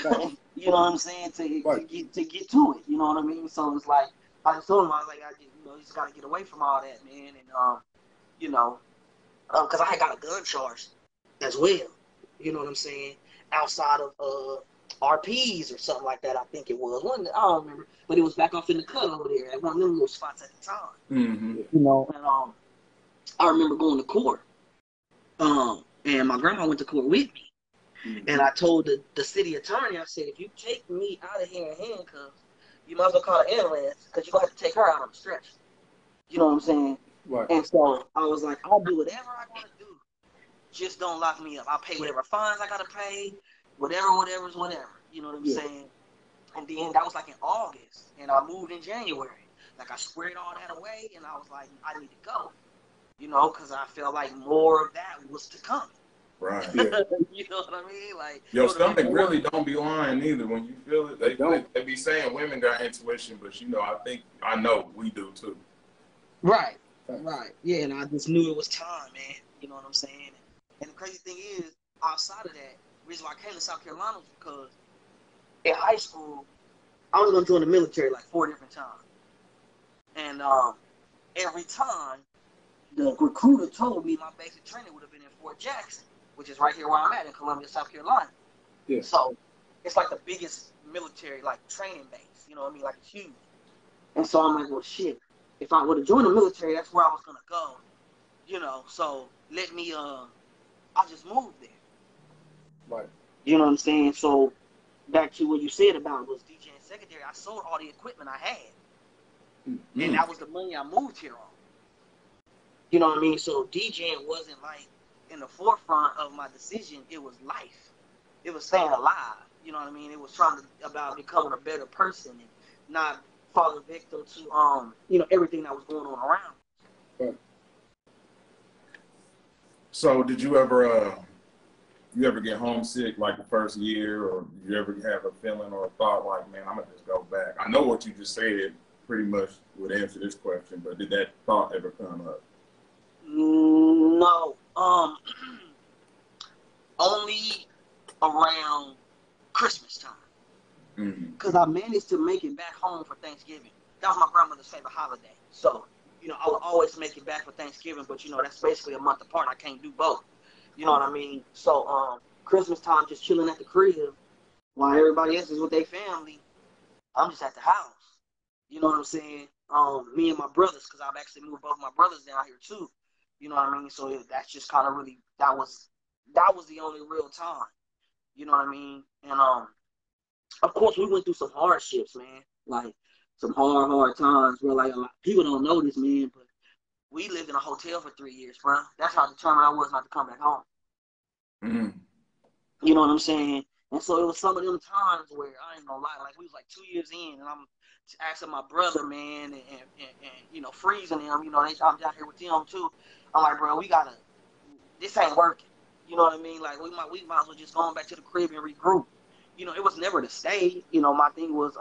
Right. You know what I'm saying? To get to it. You know what I mean? So it's like I just told him, I was like, you just gotta get away from all that, man. And because I had got a gun charge as well. You know what I'm saying? Outside of RPs or something like that, I think it was. I don't remember, but it was back off in the cut over there at one of them little spots at the time. Mm-hmm. And I remember going to court. And my grandma went to court with me. Mm-hmm. And I told the city attorney, I said, if you take me out of here in handcuffs, you might as well call an ambulance because you're going to have to take her out on the stretcher. You know what I'm saying? Right. And so I was like, I'll do whatever I got to do. Just don't lock me up. I'll pay whatever fines I got to pay, whatever's whatever. You know what I'm saying? And then that was like in August. And I moved in January. Like I squared all that away and I was like, I need to go. Because I felt like more of that was to come. Right. Yeah. You know what I mean? Like your stomach really don't be lying either when you feel it. They be saying women got intuition, but I know we do too. Right. Yeah, and I just knew it was time, man. You know what I'm saying? And the crazy thing is, outside of that, reason why I came to South Carolina was because in high school, I was going to join the military like 4 different times. And every time, the recruiter told me my basic training would have been in Fort Jackson, which is right here where I'm at in Columbia, South Carolina. Yeah. So it's like the biggest military like training base, you know what I mean? Like it's huge. And so I'm like, well, shit, if I would have joined the military, that's where I was going to go, you know? So let me, I just moved there. Right. You know what I'm saying? So back to what you said about was DJ and secondary, I sold all the equipment I had. Mm-hmm. And that was the money I moved here on. You know what I mean? So DJing wasn't like in the forefront of my decision. It was life. It was staying alive. You know what I mean? It was trying to about becoming a better person and not falling victim to you know, everything that was going on around. Right. So did you ever get homesick like the first year, or did you ever have a feeling or a thought like, man, I'm gonna just go back? I know what you just said pretty much would answer this question, but did that thought ever come up? No. Only around Christmas time. Because I managed to make it back home for Thanksgiving. That was my grandmother's favorite holiday. So, you know, I would always make it back for Thanksgiving, but, you know, that's basically a month apart. I can't do both. You know what I mean? So, Christmas time, just chilling at the crib while everybody else is with their family. I'm just at the house. You know what I'm saying? Me and my brothers, because I've actually moved both my brothers down here, too. You know what I mean? So that's just kind of really, that was the only real time. You know what I mean? And, of course, we went through some hardships, man. Like, some hard times where, like, a lot people don't know this, man, but we lived in a hotel for 3 years, bro. That's how determined I was not to come back home. Mm-hmm. You know what I'm saying? And so it was some of them times where, I ain't gonna lie, like, we was like 2 years in, and I'm asking my brother, man, and you know, freezing him, you know, I'm down here with them, too. I'm like, bro, this ain't working. You know what I mean? Like, we might as well just go back to the crib and regroup. You know, it was never to stay. You know, my thing was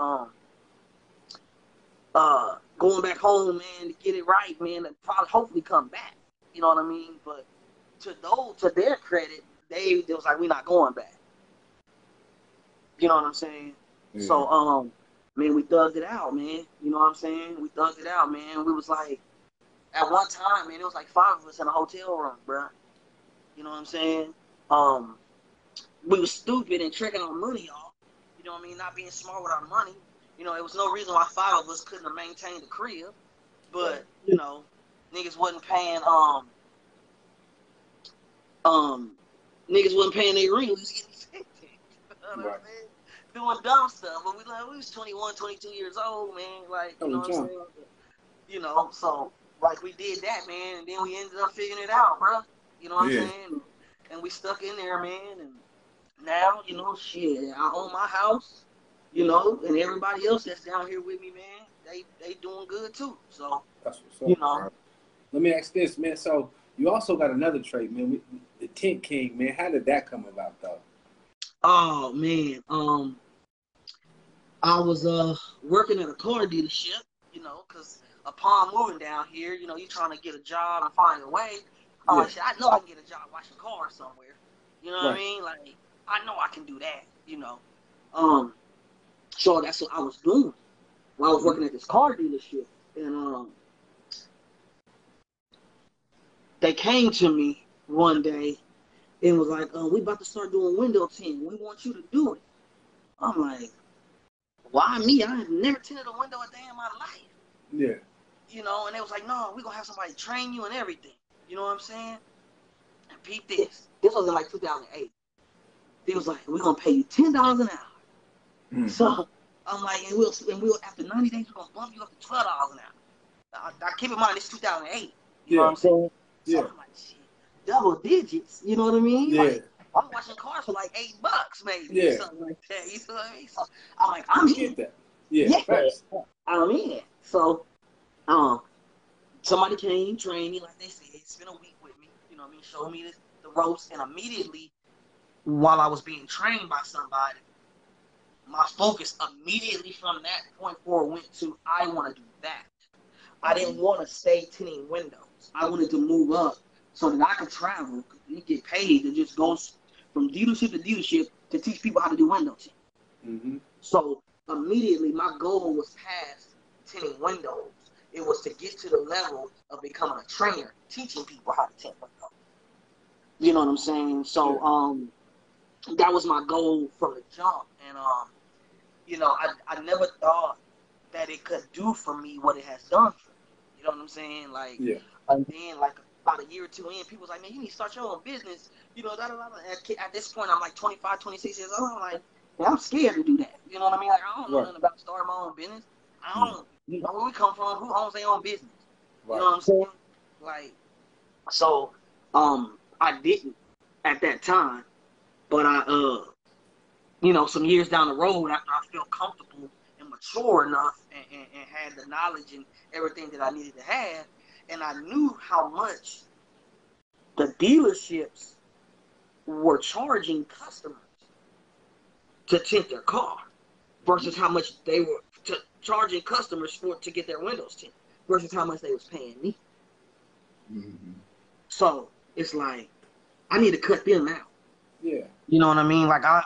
going back home, man, to get it right, man, and probably hopefully come back. You know what I mean? But to their credit, they was like, we're not going back. You know what I'm saying? Yeah. So man, we thugged it out, man. You know what I'm saying? We thugged it out, man. We was like, at one time, man, it was like 5 of us in a hotel room, bro. You know what I'm saying? We was stupid and tricking our money off. You know what I mean? Not being smart with our money. You know, there was no reason why 5 of us couldn't have maintained the crib. But, you know, niggas wasn't paying their rent. We was getting evicted. You know what I'm saying? Doing dumb stuff. But we was 21, 22 years old, man. Like, you know what I'm saying? You know, so like we did that, man, and then we ended up figuring it out, bro. You know what I'm saying? And we stuck in there, man, and now, you know, shit, I own my house, you know, and everybody else that's down here with me, man, they doing good too. So, that's what's up, you know. Let me ask this, man. So you also got another trait, man, the Tent King, man. How did that come about, though? Oh man, I was working at a car dealership, you know, because upon moving down here, you know, you trying to get a job and find a way. Shit, I know I can get a job washing cars somewhere. You know what I mean? Like, I know I can do that, you know. So that's what I was doing while I was working at this car dealership. And they came to me one day and was like, we about to start doing window tint. We want you to do it. I'm like, why me? I have never tinted a window a day in my life. Yeah. You know, and they was like, no, we're going to have somebody train you and everything. You know what I'm saying? And peep this. This was in like 2008. They was like, we're going to pay you $10 an hour. Mm-hmm. So I'm like, and we'll after 90 days, we're going to bump you up to $12 an hour. I keep in mind, this is 2008. You know what I'm saying? So I'm like, shit, double digits. You know what I mean? Yeah. Like, I'm watching cars for like $8 maybe, or something like that. You know what I mean? So I'm like, I'm in. That. Yeah. I'm in. So, somebody came, trained me, like they said, spent a week with me. You know what I mean? Showed me the ropes, and immediately, while I was being trained by somebody, my focus immediately from that point forward went to, I want to do that. I didn't want to stay tinting windows. I wanted to move up so that I could travel and get paid to just go from dealership to dealership to teach people how to do window tint. Mm-hmm. So immediately my goal was past tinting windows. It was to get to the level of becoming a trainer, teaching people how to tint windows. You know what I'm saying? So that was my goal from the jump. And you know, I never thought that it could do for me what it has done for me. You know what I'm saying? Like, and then like about a year or two in, people was like, man, you need to start your own business. You know, At this point, I'm like 25, 26 years old. I'm like, man, I'm scared to do that. You know what I mean? Like, I don't know nothing about starting my own business. I don't, you know, where we come from, who owns their own business? You know what I'm saying? Like, so, I didn't at that time, but you know, some years down the road, after I felt comfortable and mature enough and had the knowledge and everything that I needed to have, and I knew how much the dealerships were charging customers to tint their car versus how much they were charging customers to get their windows tinted versus how much they was paying me. Mm-hmm. So it's like, I need to cut them out. Yeah. You know what I mean? Like, I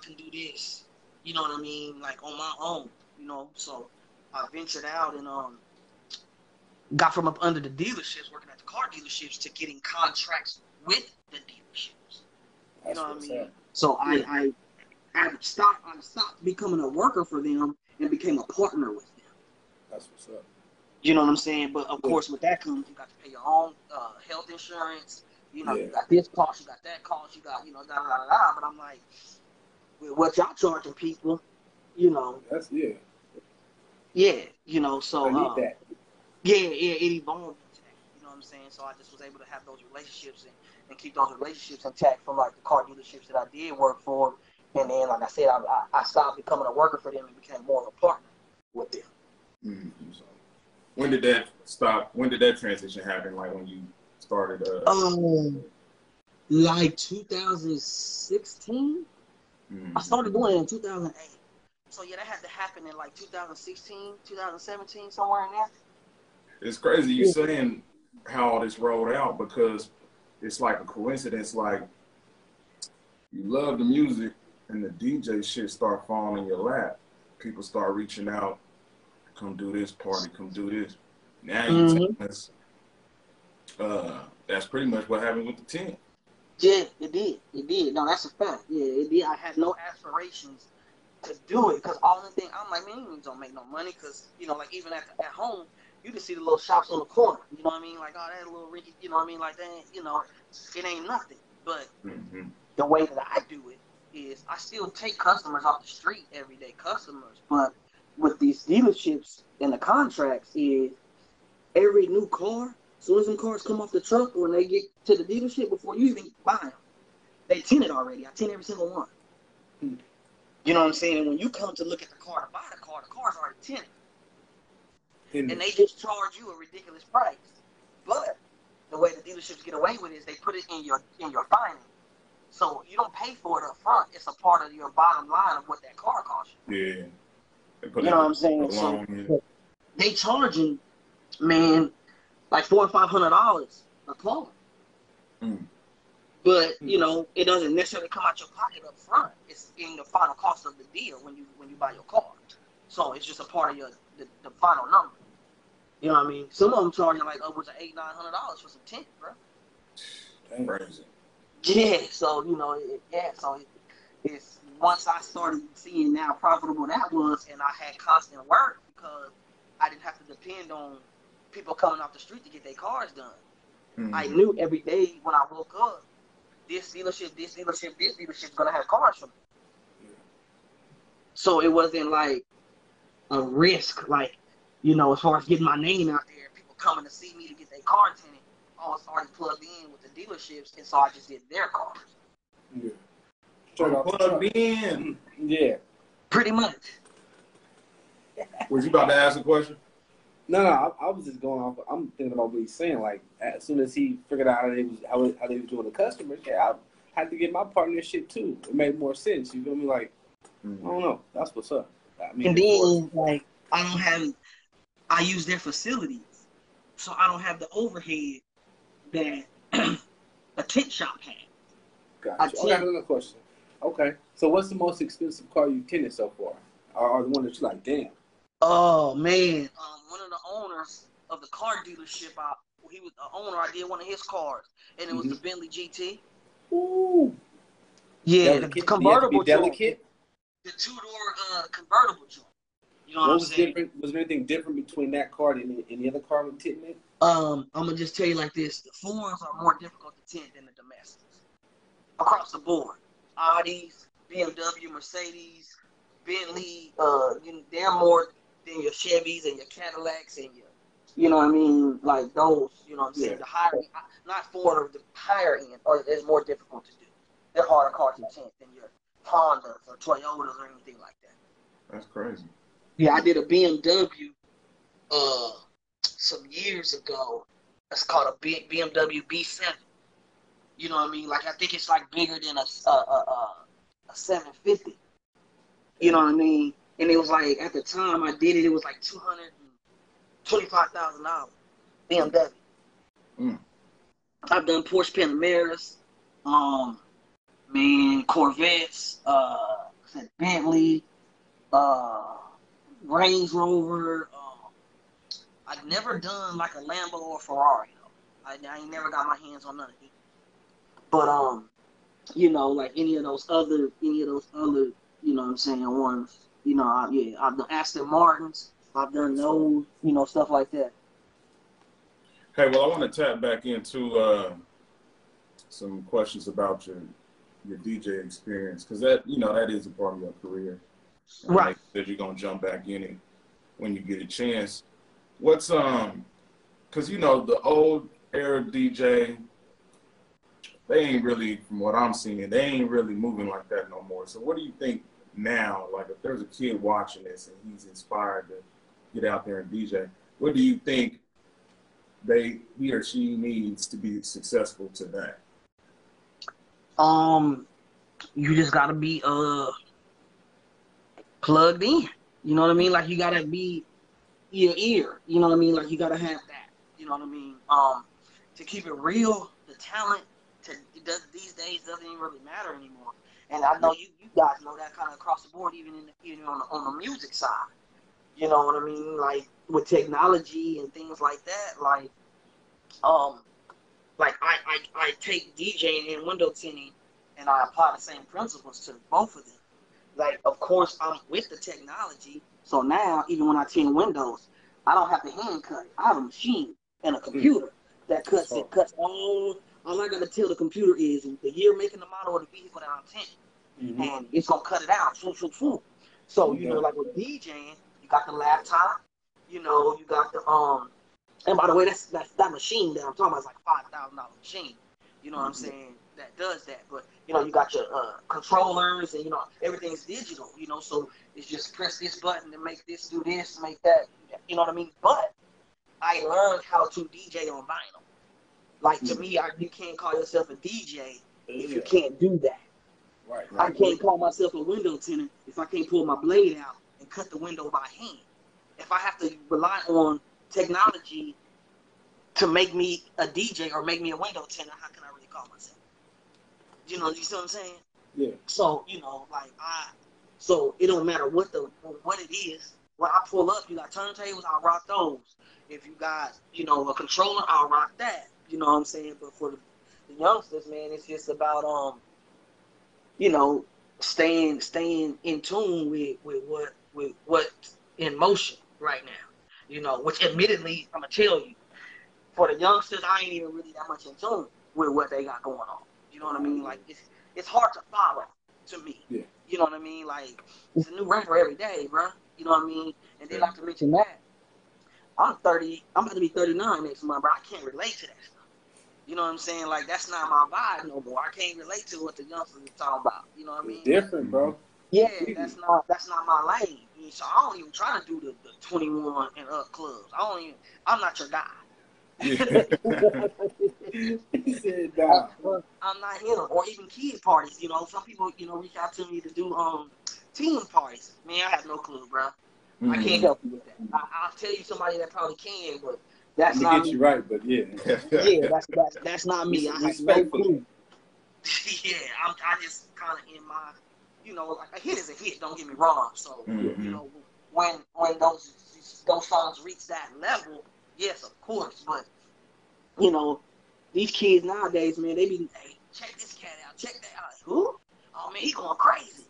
can do this, you know what I mean? Like, on my own, you know? So I ventured out and got from up under the dealerships, working at the car dealerships, to getting contracts with the dealerships. You know what I mean? So I stopped becoming a worker for them and became a partner with them. That's what's up. You know what I'm saying? But of course, with that comes, you got to pay your own health insurance. You know, you got this cost, you got that cost, you got, you know, da da da da. But I'm like, with what y'all charging people, you know. That's Yeah, you know, so I need that. Yeah, it evolved into that. You know what I'm saying? So I just was able to have those relationships and keep those relationships intact from like the car dealerships that I did work for. And then, like I said, I stopped becoming a worker for them and became more of a partner with them. Mm-hmm. So when did that stop? When did that transition happen? Like when you started? Like 2016. Mm-hmm. I started doing it in 2008. So yeah, that had to happen in like 2016, 2017, somewhere in there. It's crazy you saying how all this rolled out because it's like a coincidence. Like you love the music and the DJ shit start falling in your lap. People start reaching out. Come do this party. Come do this. Now you telling us that's pretty much what happened with the tent. Yeah, it did. It did. No, that's a fact. Yeah, it did. I had no aspirations to do it because all the thing I'm like, man, you don't make no money because, you know, like even at home, you can see the little shops on the corner. You know what I mean? Like, oh, that little Ricky, you know what I mean? Like, that, you know, it ain't nothing. But the way that I do it is I still take customers off the street, everyday customers. But with these dealerships and the contracts is every new car, as soon as them cars come off the truck or when they get to the dealership, before you even buy them, they tint it already. I tint every single one. You know what I'm saying? And when you come to look at the car to buy the car's already tinted. And they just charge you a ridiculous price. But the way the dealerships get away with it is they put it in your finance. So you don't pay for it up front. It's a part of your bottom line of what that car costs you. Yeah. You know what I'm saying? So they charging, man, like $400 or $500 a car. But you know, it doesn't necessarily come out your pocket up front. It's in the final cost of the deal when you buy your car. So it's just a part of the final number. You know what I mean? Some of them charging like upwards of $800-900 for some tint, bro. Crazy. Yeah. So you know, it's once I started seeing how profitable that was, and I had constant work because I didn't have to depend on people coming off the street to get their cars done. I knew every day when I woke up, this dealership is gonna have cars for me. So it wasn't like a risk, like, you know, as far as getting my name out there, people coming to see me to get their car tinted. I was already plugged in with the dealerships, and so I just did their cars. Yeah. Plugged in. Yeah. Pretty much. Was you about to ask a question? No, I was just going off. I'm thinking about what he's saying. Like, as soon as he figured out how they was doing the customers, I had to get my partnership too. It made more sense. You feel me? Like, I don't know. That's what's up. I mean, and then, like, I use their facilities, so I don't have the overhead that a tint shop had. Gotcha. I got another question. Okay, so what's the most expensive car you've tinted so far, or the one that you like? Damn. Oh man, one of the owners of the car dealership, he was the owner. I did one of his cars, and it was the Bentley GT. Ooh. Yeah, delicate. the convertible delicate. The two-door convertible joint. You know what I'm saying? Different? Was there anything different between that car and any other car with tinting it? I'm gonna just tell you like this: the foreigns are more difficult to tint than the domestics across the board. Audis, BMW, Mercedes, Bentley, they're more than your Chevys and your Cadillacs and your, you know what I mean, like those. You know what I'm saying? The higher, not Ford, or the higher end, is more difficult to do. They're harder cars to tint than your Hondas or Toyotas or anything like that. That's crazy. Yeah, I did a BMW some years ago. It's called a BMW B7. You know what I mean? Like, I think it's like bigger than a 750. You know what I mean? And it was like, at the time I did it, it was like $225,000 BMW. I've done Porsche Panameras, Corvettes, Bentley, Range Rover. I've never done like a Lambo or Ferrari though. I ain't never got my hands on none of these. But like any of those other, you know what I'm saying, ones. You know, I've done Aston Martins. I've done those, stuff like that. Hey, well, I want to tap back into some questions about your DJ experience, because that is a part of your career. Right. That you're gonna jump back in it when you get a chance. What's because the old era DJ, they ain't really, from what I'm seeing, they ain't really moving like that no more. So what do you think now? Like, if there's a kid watching this and he's inspired to get out there and DJ, what do you think he or she needs to be successful today? You just gotta be plugged in. You know what I mean? Like, you gotta be ear. You know what I mean? Like, you gotta have that. You know what I mean? To keep it real, the talent these days doesn't even really matter anymore. And I know you guys know that kind of across the board, even on the music side. You know what I mean? Like, with technology and things like that. Like I take DJing and window tinting, and I apply the same principles to both of them. Like, of course, I'm with the technology, so now even when I tint windows, I don't have to hand cut it. I have a machine and a computer that cuts it. Cuts all I gotta tell the computer is the year, making, the model of the vehicle that I'm tinting, and it's gonna cut it out. So like with DJing, you got the laptop, you got the and by the way, that machine that I'm talking about is like $5,000 machine. You know what I'm saying? That does that. But you got your controllers, and everything's digital. So it's just press this button to make this, do this, make that. You know what I mean? But I learned how to DJ on vinyl. Like, to me, you can't call yourself a DJ if you can't do that. Right. I can't call myself a window tinter if I can't pull my blade out and cut the window by hand. If I have to rely on technology to make me a DJ or make me a window tinter, how can I really call myself? You see what I'm saying? Yeah. So, so it don't matter what it is. When I pull up, you got turntables, I'll rock those. If you got, a controller, I'll rock that. You know what I'm saying? But for the youngsters, man, it's just about staying in tune with what's in motion right now. Which admittedly, I'm gonna tell you, for the youngsters, I ain't even really that much in tune with what they got going on. You know what I mean? Like, it's hard to follow to me. Yeah. You know what I mean? Like, it's a new rapper every day, bro. You know what I mean? And they like to mention that. I'm 30. I'm about to be 39 next month, but I can't relate to that stuff. You know what I'm saying? Like, that's not my vibe no more. I can't relate to what the youngsters are talking about. You know what I mean? It's different, bro. Yeah, that's not my lane. So I don't even try to do the 21 and up clubs. I'm not your guy. He said, nah. I'm not him. Or even kid parties. Some people, reach out to me to do teen parties. Man, I have no clue, bro. I can't help you with that. I'll tell you somebody that probably can, but that's not me. Get you right, but yeah. Yeah, that's not me. I have no clue. yeah, I just kind of in my, you know, like a hit is a hit. Don't get me wrong. So you know, when those songs reach that level, yes, of course. But you know, these kids nowadays, man, they be, hey, check this cat out, check that out. Who? Oh man, he going crazy.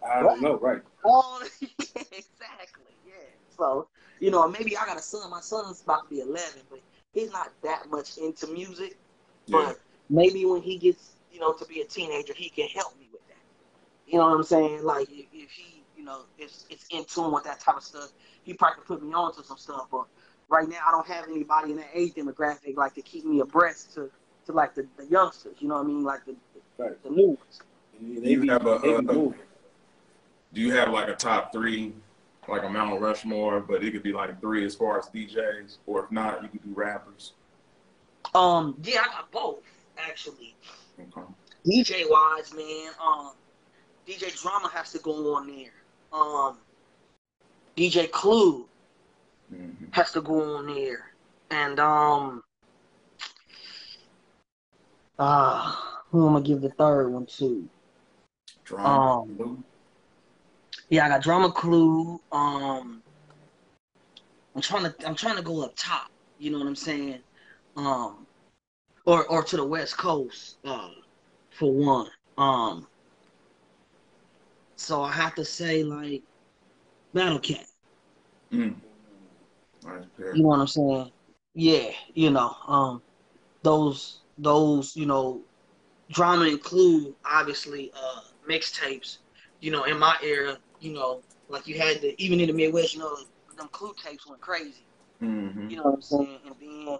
I don't know, right? Oh, exactly, yeah. So you know, maybe I got a son. My son's about to be 11, but he's not that much into music. Yeah. But maybe when he gets, you know, to be a teenager, he can help me with that. You know what I'm saying? Like if he, you know, it's in tune with that type of stuff, he probably can put me on to some stuff. But right now, I don't have anybody in that age demographic like to keep me abreast to like the youngsters. You know what I mean? Like the new ones. Do you have like a top 3, like a Mount Rushmore, but it could be like 3 as far as DJs, or if not, you could do rappers? Yeah, I got both actually. Okay. DJ wise, man, DJ Drama has to go on there. DJ Clue has to go on there, and who am I gonna give the third one to? Drama. Yeah, I got Drama Clue. I'm trying to go up top. You know what I'm saying? Or to the West Coast. For one. So I have to say like Battle Cat. Nice pair. You know what I'm saying? Yeah, you know, those you know, Drama include obviously mixtapes. You know, in my era, you know, like you had the, even in the Midwest, you know, them Clue tapes went crazy. You know what I'm saying? And then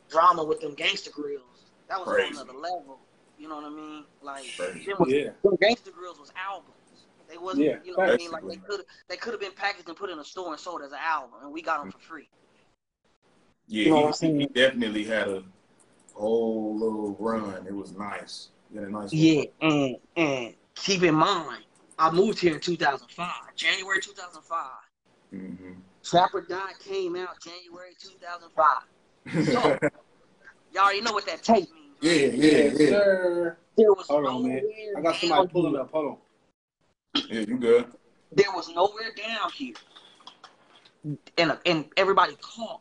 Drama with them Gangsta Grills, that was on another level. You know what I mean? Like them Gangsta Grills was albums. They wasn't, you know what I mean? Like they could have been packaged and put in a store and sold as an album, and we got them for free. Yeah, you know he definitely had a whole little run. It was nice. Yeah, and keep in mind, I moved here in 2005, January 2005. Trapper Die came out January 2005. So, y'all already know what that tape means. Right? Yeah. Sir. There was hold on, man. I got somebody pulling up. Hold on. Yeah, you good. There was nowhere down here. In everybody's car,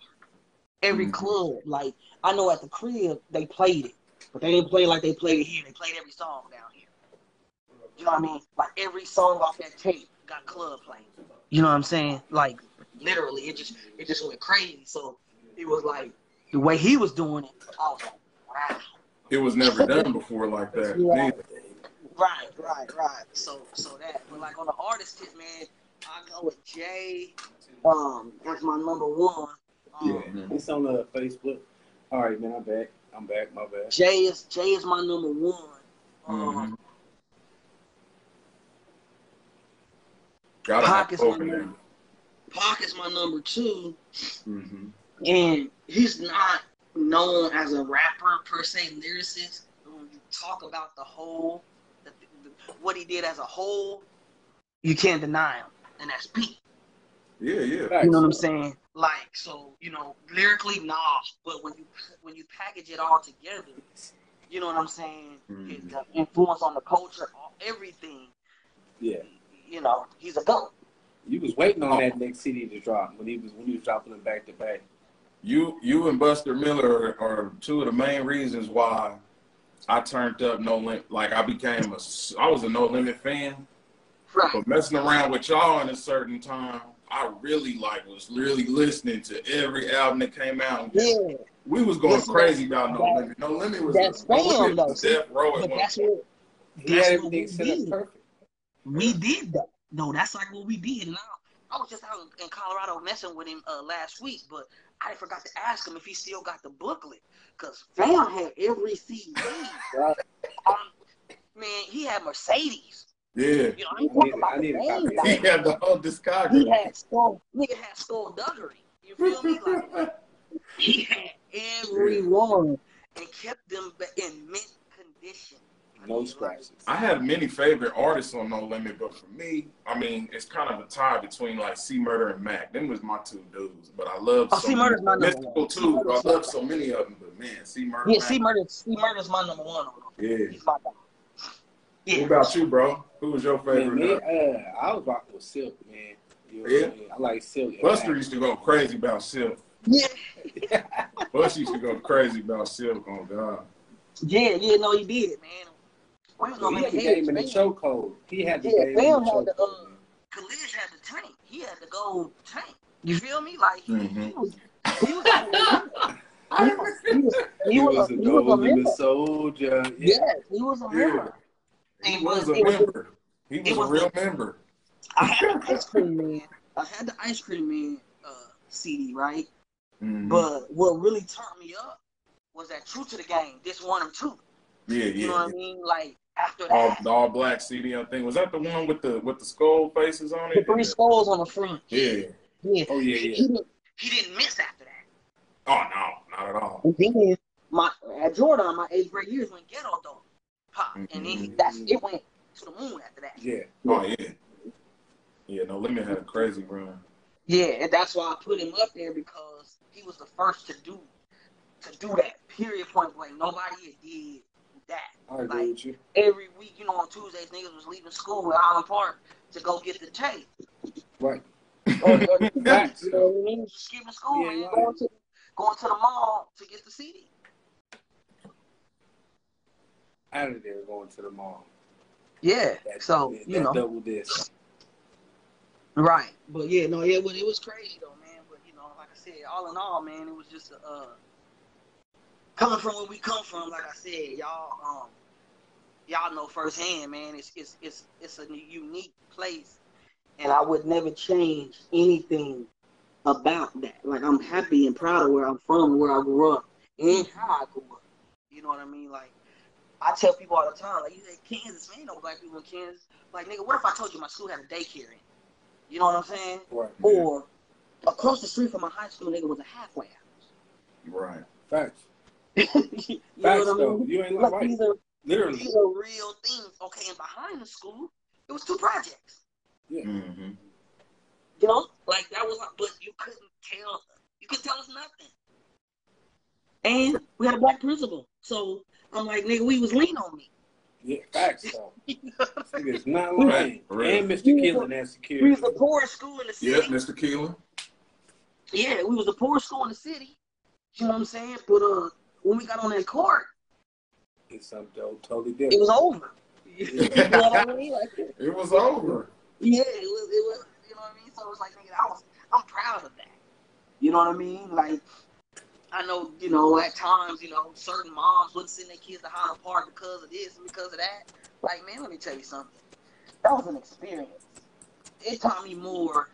every club. Like, I know at the crib, they played it. But they didn't play like they played it here. They played every song down here. You know what I mean? Like, every song off that tape got club playing. You know what I'm saying? Like, literally, it just went crazy. So, it was like, the way he was doing it, I was like, wow. It was never done before like that. Yeah. Right. So that. But, like, on the artist tip, man, I go with Jay as my number one. It's on Facebook. All right, man, I'm back. My bad. Jay is my number one. Pac is my number two. And he's not known as a rapper per se, lyricist. When you talk about the whole, what he did as a whole, you can't deny him, and that's Pete. Yeah. You know what I'm saying? Like, so, you know, lyrically, nah, but when you package it all together, you know what I'm saying? The influence on the culture, everything. Yeah. You know, he's a GOAT. You was waiting on that next CD to drop when he was dropping them back to back. You and Buster Miller are two of the main reasons why I turned up No Limit. Like, I was a No Limit fan. Right. But messing around with y'all in a certain time, I really was listening to every album that came out. Yeah. We was going crazy about No Limit. No Limit was Death Row. But that's what we did. Perfect. We did that. No, that's like what we did. And I was just out in Colorado messing with him last week, but I forgot to ask him if he still got the booklet. Because Fam had every CD. Right? Man, he had Mercedes. Yeah. You know, I need a copy. He had the whole discography. He had skullduggery. You feel me? Like, he had every one and kept them in mint condition. No scratches. I had many favorite artists on No Limit, but for me, I mean, it's kind of a tie between like C Murder and Mac. Them was my two dudes, but I love C Murder's my number one. too. I love so many of them, but man, C Murder. Yeah, C Murder's my number one. Yeah. He's my guy. Yeah. What about you, bro? Who was your favorite? Man, I was rocking with Silk, man. You know what I mean? I like Silk. Buster used to go crazy about Silk. Yeah. Buster used to go crazy about Silk. Oh God. Yeah, no, he did, man. He had the game in the chokehold. He had the game in the chokehold. Khalid had the tank. He had to go tank. You feel me? Like he was a golden soldier. Yes, he was a member. He was a member. He was a real member. I had the Ice Cream Man CD, right? Mm-hmm. But what really turned me up was that True to the Game, this 1 and 2. Yeah. You know what I mean? Like after that, the all black CD, I think. Was that the one with the skull faces on it? The 3 skulls on the front. Yeah. Oh yeah. He didn't miss after that. Oh no, not at all. And then at Jordan, my 8th grade years when Ghetto Dog popped, and then it went to the moon after that. Yeah. Oh yeah. Yeah, No Limit had a crazy run. Yeah, and that's why I put him up there, because he was the first to do that. Period. Point blank. Nobody had did that. I agree with you. Every week, on Tuesdays, niggas was leaving school at Island Park to go get the tape. Right. Or you know what I mean? Just skipping school and going to the mall to get the CD. Out of there, going to the mall. Yeah. Double this. Right. But yeah, no, it was crazy though, man. But like I said, all in all, man, it was just coming from where we come from. Like I said, y'all know firsthand, man. It's a unique place, and I would never change anything about that. Like, I'm happy and proud of where I'm from, where I grew up, and how I grew up. You know what I mean? Like, I tell people all the time, like, you say Kansas, man, no black people in Kansas. Like, nigga, what if I told you my school had a daycare in it? You know what I'm saying? Right. Or across the street from my high school, nigga, was a halfway house. Right. Facts. You Facts, know what I though. mean? You ain't like right. Literally. These are real things. Okay, and behind the school, it was 2 projects. Yeah. Mm-hmm. Like that was, but you couldn't tell us nothing. And we had a black principal. So I'm like, nigga, we was lean on me. Yeah, facts, though. It's not lying. And Mr. Keelan has security. We was the poorest school in the city. Yeah, Mr. Keelan. Yeah, we was the poorest school in the city. You know what I'm saying? But when we got on that court, it's something totally different. It was over. You know what I mean? Like, it was over. Yeah, it was. You know what I mean? So it was like, nigga, I'm proud of that. You know what I mean? Like, I know, at times, certain moms wouldn't send their kids to Highland Park because of this and because of that. Like, man, let me tell you something. That was an experience. It taught me more,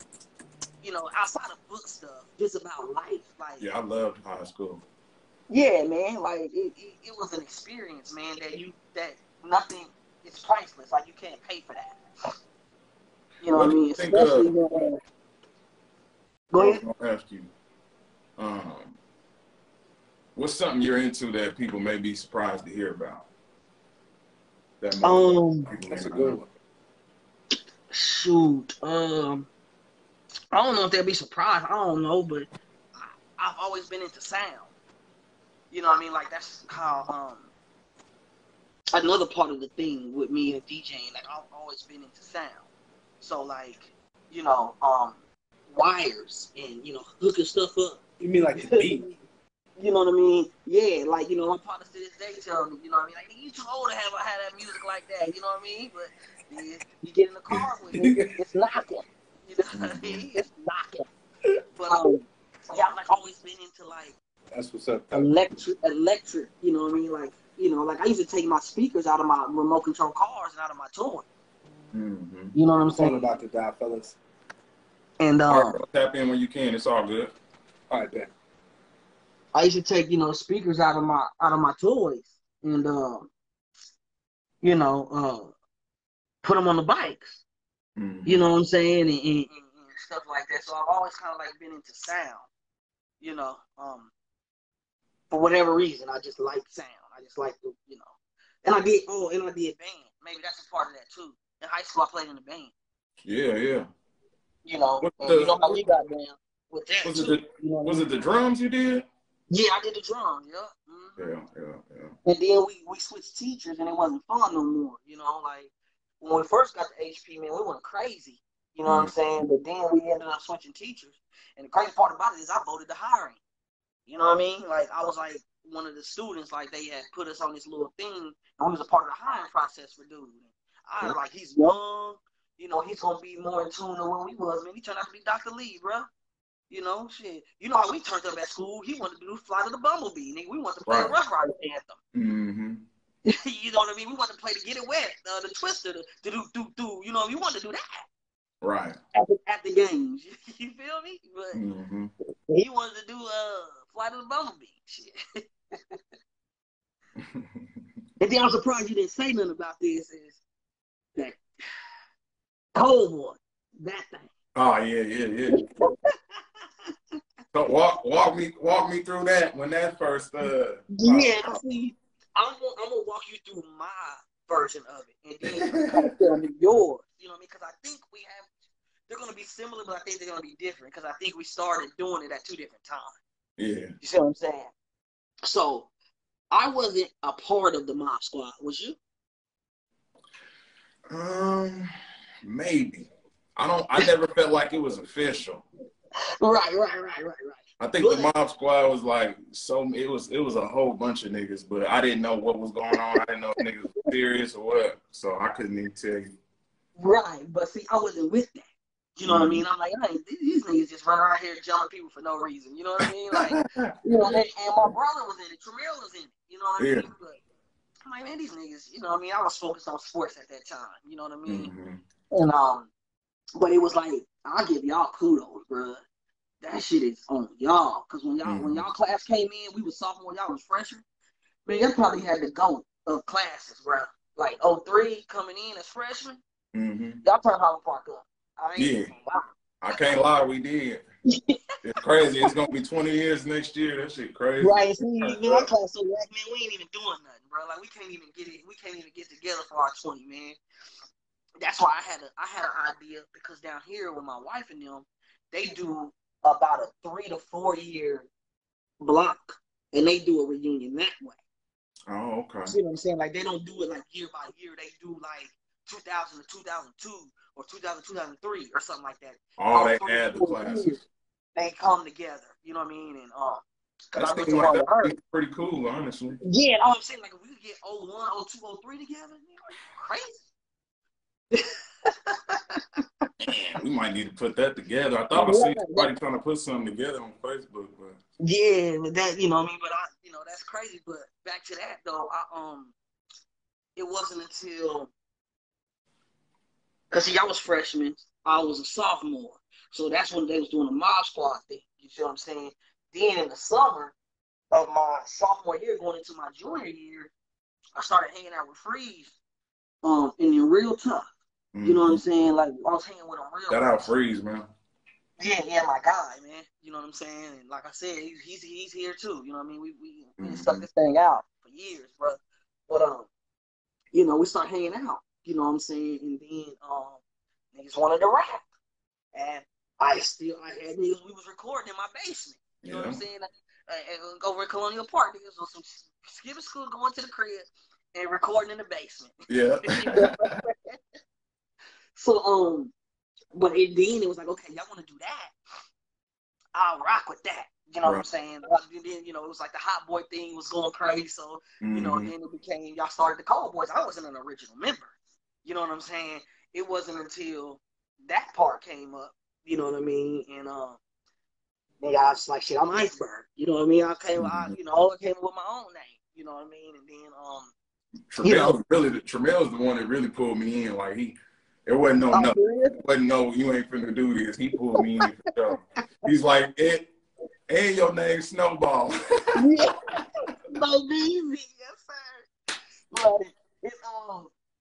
outside of book stuff, just about life. Like, yeah, I loved high school. Yeah, man. Like, it was an experience, man, that nothing is priceless. Like, you can't pay for that. You know what I mean? Especially when... Go ahead. I was going to ask you. What's something you're into that people may be surprised to hear about? That's a good one. Shoot. I don't know if they'll be surprised. I don't know, but I've always been into sound. You know what I mean? Like, that's how, another part of the thing with me and DJing, like, I've always been into sound. So, like, wires and, hooking stuff up. You mean like the beat? You know what I mean? Yeah, like, my partners to this day tell me, you know what I mean? Like, you too old to have that music like that, you know what I mean? But yeah, you get in the car with it, it's knocking. You know what I mean? It's knocking. But, I've, like, always been into, like, that's what's up. Electric, you know what I mean? Like, like I used to take my speakers out of my remote control cars and out of my toy. Mm-hmm. You know what I'm saying? All about to die, fellas. And all right, tap in when you can. It's all good. All right, Ben. I used to take, speakers out of my toys and put them on the bikes. Mm-hmm. You know what I'm saying? And stuff like that. So I've always kind of like been into sound. For whatever reason, I just like sound. I just like the And I did band. Maybe that's a part of that too. In high school, I played in the band. Yeah, yeah. You know, and you know how we got down with that was too. Was it the drums you did? Yeah, I did the drums. Yeah. Yeah. And then we switched teachers, and it wasn't fun no more. You know, like when we first got to HP, man, we went crazy. You know what I'm saying? But then we ended up switching teachers. And the crazy part about it is I voted the hiring. You know what I mean? Like, I was like one of the students, like, they had put us on this little thing, and we was a part of the hiring process for dude. I was like, he's young, you know, he's going to be more in tune than what we was. Man, he turned out to be Dr. Lee, bro. You know, shit. You know how we turned up at school? He wanted to do Flight of the Bumblebee. Nigga, we wanted to play the Rough Riders anthem. Mm-hmm. You know what I mean? We wanted to play the Get It Wet, the Twister, the do. You know, we wanted to do that. Right. At the games. You feel me? But he wanted to do Flight of the Bumblebee. Shit. And then I'm surprised you didn't say nothing about this is that Cold Boy, that thing. Oh yeah. So walk me through that when that first yeah, see, I'm gonna walk you through my version of it, and then kind of tell me yours. You know what I mean? Because I think they're gonna be similar, but I think they're gonna be different because I think we started doing it at 2 different times. Yeah. You see what I'm saying? So I wasn't a part of the Mob Squad. Was you? Maybe. I never felt like it was official. Right. I think the Mob Squad was like it was a whole bunch of niggas, but I didn't know what was going on. I didn't know if niggas were serious or what, so I couldn't even tell you. Right, but see, I wasn't with that. You know what I mean? I'm like, hey, these niggas just run around here jumping people for no reason. You know what I mean? Like, you know, and my brother was in it. Tramiel was in it. You know what I mean? But I'm like, man, these niggas, you know what I mean? I was focused on sports at that time. You know what I mean? And but it was like, I'll give y'all kudos, bro. That shit is on y'all. Cause when y'all class came in, we was sophomore, y'all was freshmen. Man, y'all probably had the GOAT of classes, bro. Like 03 coming in as freshmen. Y'all turned Holland Park up. I can't lie, we did. It's crazy. It's gonna be 20 years next year. That shit crazy. Right. See, man, our class so whack, man. We ain't even doing nothing, bro. Like we can't even get together for our 20, man. That's why I had an idea because down here with my wife and them, they do about a 3 to 4 year block, and they do a reunion that way. Oh, okay. See what I'm saying? Like they don't do it like year by year. They do like 2000 to 2002 or 2000 2003 or something like that. Oh, they add the classes. They come together. You know what I mean? And that's pretty cool, honestly. Yeah, all I'm saying, like if we could get 01, 02, 03 together, are you crazy? Man, we might need to put that together. I thought I seen somebody trying to put something together on Facebook, but yeah, that you know what I mean. But that's crazy. But back to that though, it wasn't until because I was freshman, I was a sophomore, so that's when they was doing the Mob Squad thing. You see what I'm saying? Then in the summer of my sophomore year, going into my junior year, I started hanging out with Freeze, in the Real Tough. You know what I'm saying? Like I was hanging with him real. Shout out Freeze, man. Yeah, my guy, man. You know what I'm saying? And like I said, he's here too. You know what I mean? We stuck this thing out for years, bro. But you know, we started hanging out. You know what I'm saying? And then niggas wanted to rap, and I had niggas. We was recording in my basement. You know what I'm saying? Over at Colonial Park, niggas was some skipping school, going to the crib and recording in the basement. Yeah. So, but then it was like, okay, y'all want to do that? I'll rock with that. You know what I'm saying? Then, you know, it was like the Hot Boy thing was going crazy. So, you know, then it became, y'all started the Cold Boys. I wasn't an original member. You know what I'm saying? It wasn't until that part came up, you know what I mean? And, nigga, I was like, shit, I'm ICEBERG. You know what I mean? I came up with my own name. You know what I mean? And then, Tramel's the one that really pulled me in. Like there wasn't no nothing. It wasn't no, you ain't finna do this. He pulled me in for sure. He's like, and your name Snowball. Yeah. So easy, yes, sir. But it's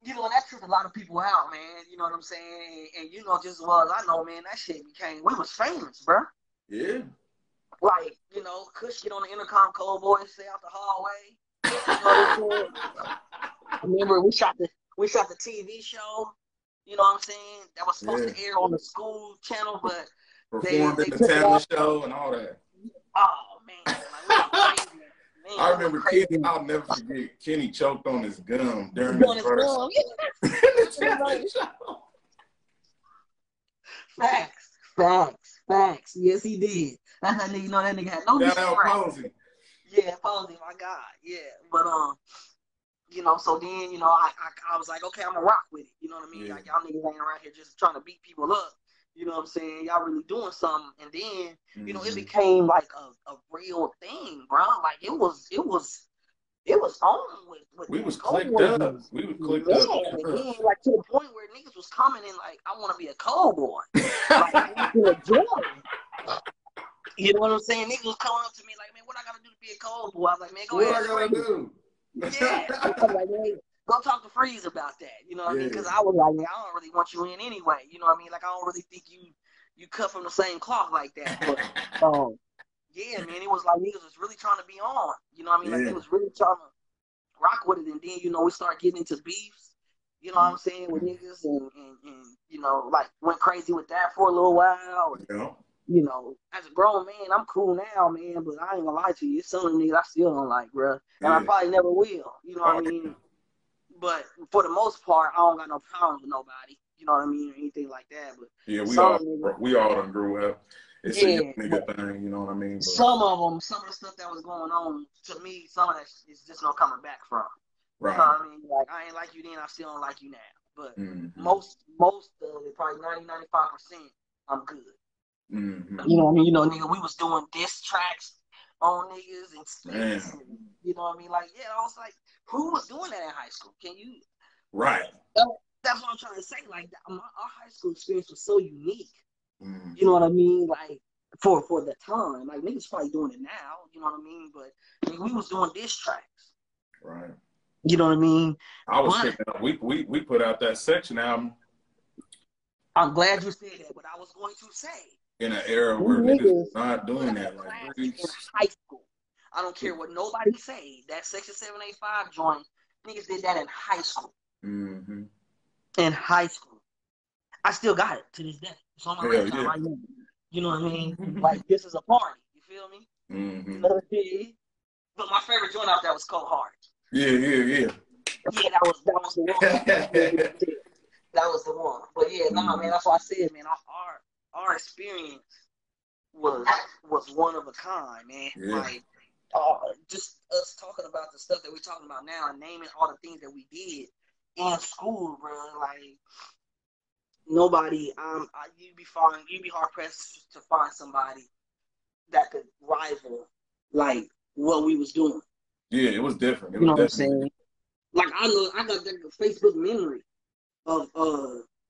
you know, that tripped a lot of people out, man. You know what I'm saying? And you know, just as well as I know, man, that shit we was famous, bro. Yeah. Like, you know, Kush get on the intercom, Cold Boy, stay out the hallway. You know what I'm saying? Remember, we shot the TV show. You know what I'm saying? That was supposed to air on the school channel, but they Performed in the took it talent off. show and all that. Oh man, like we went crazy. Man, I remember Kenny. I'll never forget. Kenny choked on his gum during his verse. In the talent show. Facts. Yes, he did. That's how nigga know that nigga had no Posey. Yeah, Posey, my God. Yeah, but you know, so then, you know, I was like, okay, I'm gonna rock with it. You know what I mean? Yeah. Like, y'all niggas ain't around here just trying to beat people up. You know what I'm saying? Y'all really doing something. And then, you know, it became like a real thing, bro. Like it was on with we was clicked up. We was clicked up. And then, like, to the point where niggas was coming in like, I want to be a cold boy. Like, I want to join. You know what I'm saying? Niggas was coming up to me like, man, what I gotta do to be a cold boy? I was like, man, go ahead. What I gotta do? Yeah. I'm like, man, go talk to Freeze about that. You know what I mean? Because I was like, man, I don't really want you in anyway. You know what I mean? Like, I don't really think you cut from the same cloth like that. But yeah, man, it was like niggas was really trying to be on. You know what I mean? Like, they was really trying to rock with it. And then, you know, we started getting into beefs. You know what I'm saying? With niggas and you know, like, went crazy with that for a little while. And, you know, as a grown man, I'm cool now, man, but I ain't gonna lie to you. It's some of the niggas I still don't like, bro. And I probably never will. You know what I mean? But for the most part, I don't got no problems with nobody. You know what I mean? Or anything like that. But yeah, niggas, we all done grew up. It's a young nigga thing, you know what I mean? But some of the stuff that was going on, to me, some of that is just no coming back from. Right. You know what I mean? Like, I ain't like you then, I still don't like you now. But most of it, probably 90, 95%, I'm good. You know what I mean? You know, nigga, we was doing diss tracks on niggas and space. And, you know what I mean? Like, yeah, I was like, who was doing that in high school? Can you? Right. That's what I'm trying to say. Like, our high school experience was so unique. You know what I mean? Like, for the time. Like, niggas probably doing it now. You know what I mean? But I mean, we was doing diss tracks. Right. You know what I mean? I was thinking, we put out that Section album. I'm glad you said that, but I was going to say, in an era where niggas not doing that. Like, in high school. I don't care what nobody say. That Section 785 joint, niggas did that in high school. In high school. I still got it to this day. It's on my laptop right now. You know what I mean? Like, this is a party. You feel me? You know what I mean? But my favorite joint out there was Cold Heart. Yeah. Yeah, that was the one. That was the one. But yeah, nah, man, that's what I said, man. Our experience was one of a kind, man. Like, just us talking about the stuff that we're talking about now and naming all the things that we did in school, bro. Like, nobody, you'd be hard pressed to find somebody that could rival like what we was doing. Yeah, it was different. You know what I'm saying? Like, I got that Facebook memory of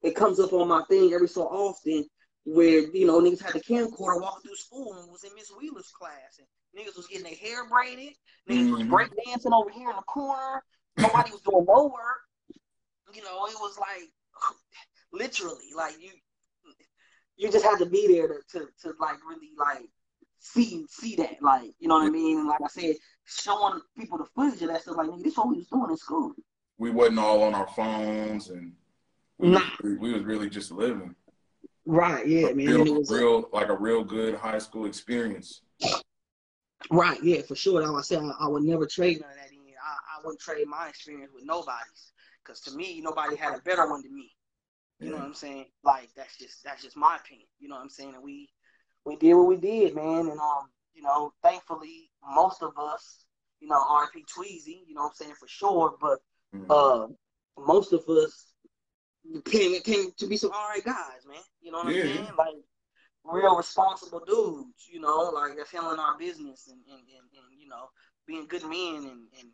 it comes up on my thing every so often where, you know, niggas had the camcorder walking through school and was in Miss Wheeler's class and niggas was getting their hair braided, niggas was break dancing over here in the corner, nobody was doing no work. You know, it was like literally like you just had to be there to like really like see that, like, you know what I mean? And like I said, showing people the footage of that stuff, like, nigga, this is what we was doing in school. We wasn't all on our phones and we was really just living. Right, yeah, man. It was a real good high school experience. Right, yeah, for sure. Like I said, I would never trade none of that in. I wouldn't trade my experience with nobody's. Because to me, nobody had a better one than me. You know what I'm saying? Like, that's just my opinion. You know what I'm saying? And we did what we did, man. And you know, thankfully, most of us, you know, R.P. Tweezy, you know what I'm saying, for sure. But most of us came to be some alright guys, man. You know what I'm saying? Like, real responsible dudes, you know, like, that's handling our business and you know, being good men and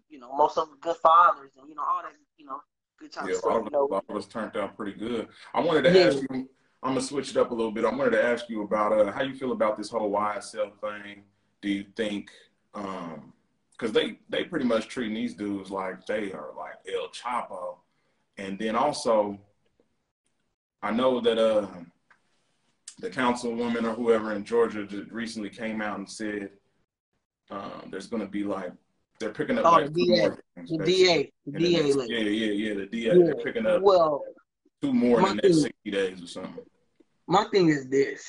you know, most of them good fathers and, you know, all that, you know, good type of stuff. A lot of us turned out pretty good. I wanted to ask you, I'm gonna switch it up a little bit. I wanted to ask you about how you feel about this whole YSL thing. Do you think because they pretty much treating these dudes like they are like El Chapo. And then also, I know that the councilwoman or whoever in Georgia just recently came out and said there's going to be like they're picking up Oh, like the two DA, more games the next year. DA, the In the DA next, lady. the DA. Yeah. They're picking up Well, two more in my the next thing, 60 days or something. my thing is this.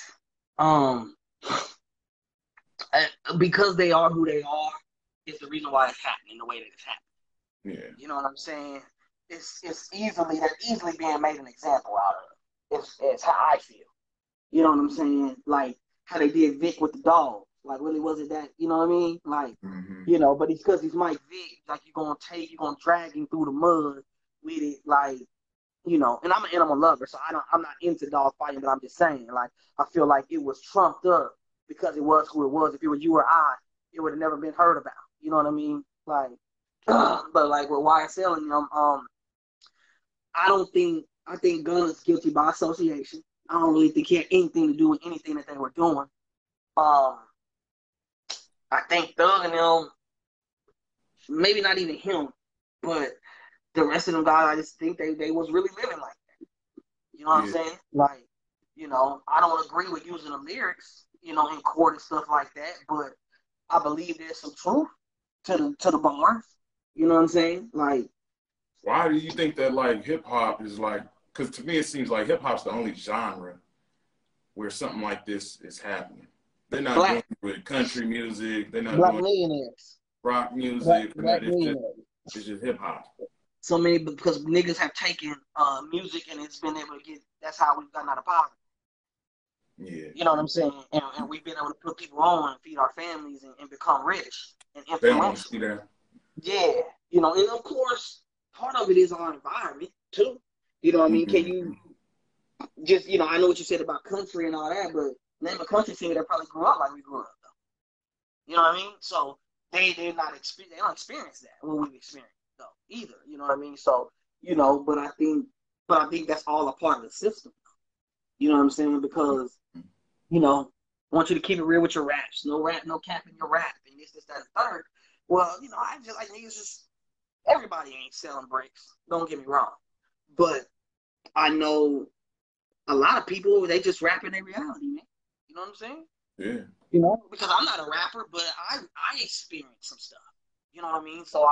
Um, because they are who they are, is the reason why it's happening the way that it's happening. Yeah. You know what I'm saying? It's they're easily being made an example out of. It's how I feel. You know what I'm saying? Like how they did Vic with the dog. Like really was it that, you know what I mean? Like, but it's because he's Mike Vick, like you're gonna drag him through the mud with it, like, and I'm an animal lover, so I'm not into dog fighting, but I'm just saying, like, I feel like it was trumped up because it was who it was. If it was you or I, it would have never been heard about. You know what I mean? Like, but like with YSL and them, I think Gunna's guilty by association. I don't really think he had anything to do with anything that they were doing. I think Thug and them, maybe not even him, but the rest of them guys, I just think they was really living like that. You know what I'm saying? Like, I don't agree with using the lyrics, in court and stuff like that, but I believe there's some truth to the bars. You know what I'm saying? Like, why do you think that like hip hop is like? Because to me it seems like hip hop's the only genre where something like this is happening. They're not doing it with country music. They're not doing millionaires, rock music. black millionaires. It's just hip hop. So many, because niggas have taken music and it's been able to get. That's how we've gotten out of poverty. Yeah. You know what I'm saying? And we've been able to put people on and feed our families and become rich and They don't want to influential. see that. Yeah. And of course, part of it is our environment too. You know what I mean? Can you just, I know what you said about country and all that, but name a country singer that probably grew up like we grew up though. You know what I mean? So they don't experience that what we've experienced though either. You know what I mean? So, but I think that's all a part of the system. You know what I'm saying? Because, I want you to keep it real with your raps. No rap, no cap in your rap. And this, that, and third. Well, I just like niggas just, everybody ain't selling bricks. Don't get me wrong. But I know a lot of people, they just rap in their reality, man. You know what I'm saying? Yeah. Because I'm not a rapper, but I experienced some stuff. You know what I mean? So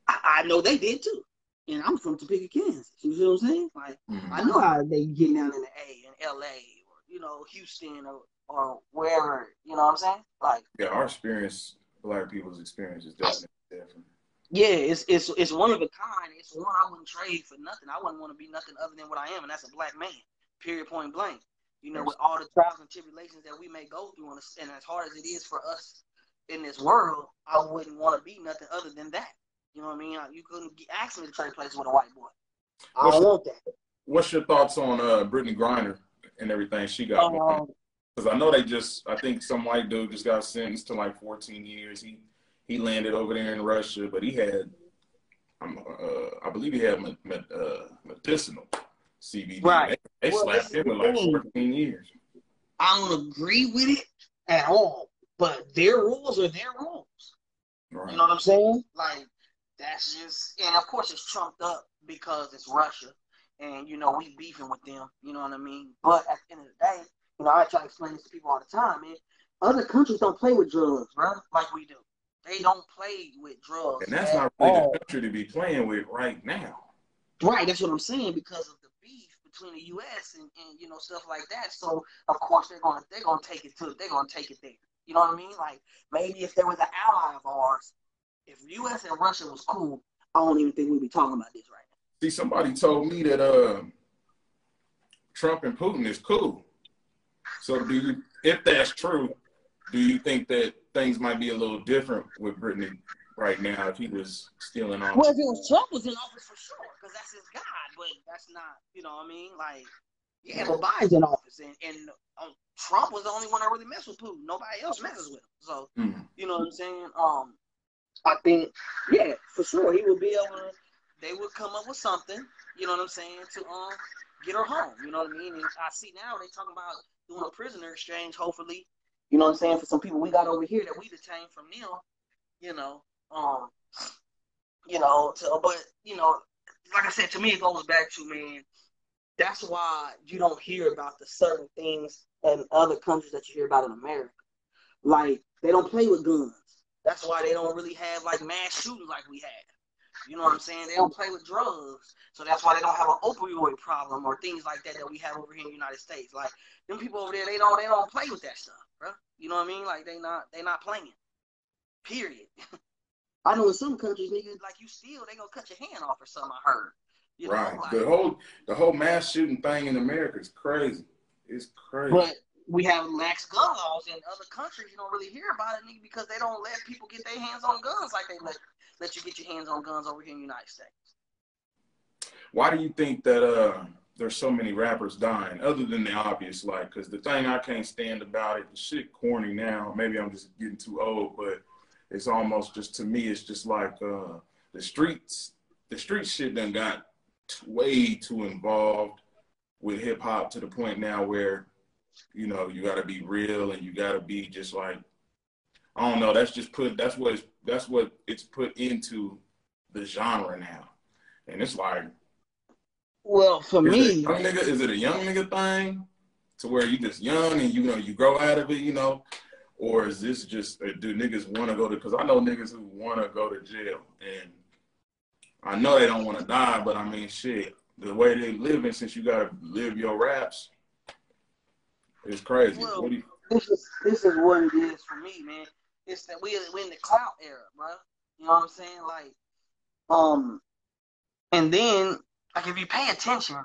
I know they did too. And I'm from Topeka, Kansas. You know what I'm saying? Like, I know how they get down in the A, in LA, or, Houston, or wherever. You know what I'm saying? Like, yeah, our experience, black people's experience is definitely different. Yeah, it's one of a kind. It's one I wouldn't trade for nothing. I wouldn't want to be nothing other than what I am, and that's a black man. Period, point blank. With all the trials and tribulations that we may go through, and as hard as it is for us in this world, I wouldn't want to be nothing other than that. You know what I mean? You couldn't ask me to trade places with a white boy. I don't want that. What's your thoughts on Brittany Griner and everything she got going? Because I know I think some white dude just got sentenced to like 14 years. He landed over there in Russia, but he had, I believe he had medicinal CBD. Right. They slapped him with like 14 years. I don't agree with it at all, but their rules are their rules. Right. You know what I'm saying? Like, that's just, and of course it's trumped up because it's Russia, and we beefing with them. You know what I mean? But at the end of the day, I try to explain this to people all the time, man. Other countries don't play with drugs, bro, like we do. They don't play with drugs. And that's not really the country to be playing with right now. Right, that's what I'm saying, because of the beef between the U.S. and stuff like that. So of course they're gonna take it there. You know what I mean? Like, maybe if there was an ally of ours, if U.S. and Russia was cool, I don't even think we'd be talking about this right now. See, somebody told me that Trump and Putin is cool. So if that's true, do you think that things might be a little different with Brittany right now if he was still in office? Well, if it was Trump was in office, for sure, because that's his guy. But that's not, you know what I mean? Like, yeah, but Biden's in office, and Trump was the only one that really messed with Putin. Nobody else messes with him. So, you know what I'm saying? I think, yeah, for sure, he would be able to. They would come up with something, you know what I'm saying, to get her home. You know what I mean? And I see now they talking about doing a prisoner exchange, hopefully. You know what I'm saying, for some people we got over here that we detained from them. But like I said, to me it goes back to, man, that's why you don't hear about the certain things in other countries that you hear about in America. Like, they don't play with guns. That's why they don't really have like mass shootings like we have. You know what I'm saying? They don't play with drugs, so that's why they don't have an opioid problem or things like that we have over here in the United States. Like them people over there, they don't play with that stuff, bro. You know what I mean? Like they not playing. Period. I know in some countries, niggas, like you steal, they gonna cut your hand off or something. I heard. You right. know, like, the whole mass shooting thing in America is crazy. It's crazy. But we have lax gun laws in other countries. You don't really hear about it, nigga, because they don't let people get their hands on guns like they let you get your hands on guns over here in the United States. Why do you think that there's so many rappers dying, other than the obvious, like, because the thing I can't stand about it, the shit corny now, maybe I'm just getting too old, but it's almost just, to me, it's just like the street shit done got way too involved with hip hop to the point now where, you know, you got to be real and you got to be just like, I don't know, that's what it's put into the genre now. And it's like, well, for me, is it a young nigga thing to where you just young and, you know, you grow out of it, you know? Or is this just, do niggas want to go to, because I know niggas who want to go to jail. And I know they don't want to die, but I mean, shit, the way they living, since you got to live your raps, it's crazy. Well, this is what it is for me, man. It's that we're in the clout era, bro. You know what I'm saying? Like, and then, like, if you pay attention,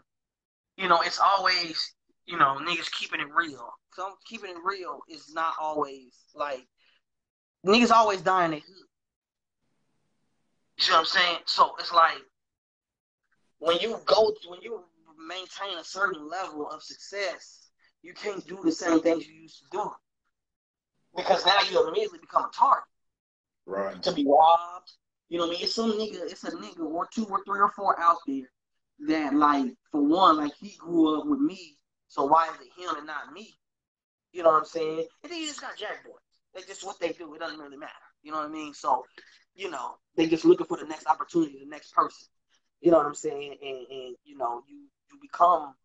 you know, it's always, you know, niggas keeping it real. So keeping it real is not always, like, niggas always die in their hood. You see what I'm saying? So it's like, when you maintain a certain level of success, you can't do the same things you used to do. Because now you immediately become a target. Right. To be robbed. You know what I mean? It's a nigga or two or three or four out there that, like, for one, like, he grew up with me, so why is it him and not me? You know what I'm saying? And then you just got jack boys. That's just what they do. It doesn't really matter. You know what I mean? So, you know, they just looking for the next opportunity, the next person. You know what I'm saying? And you know, you become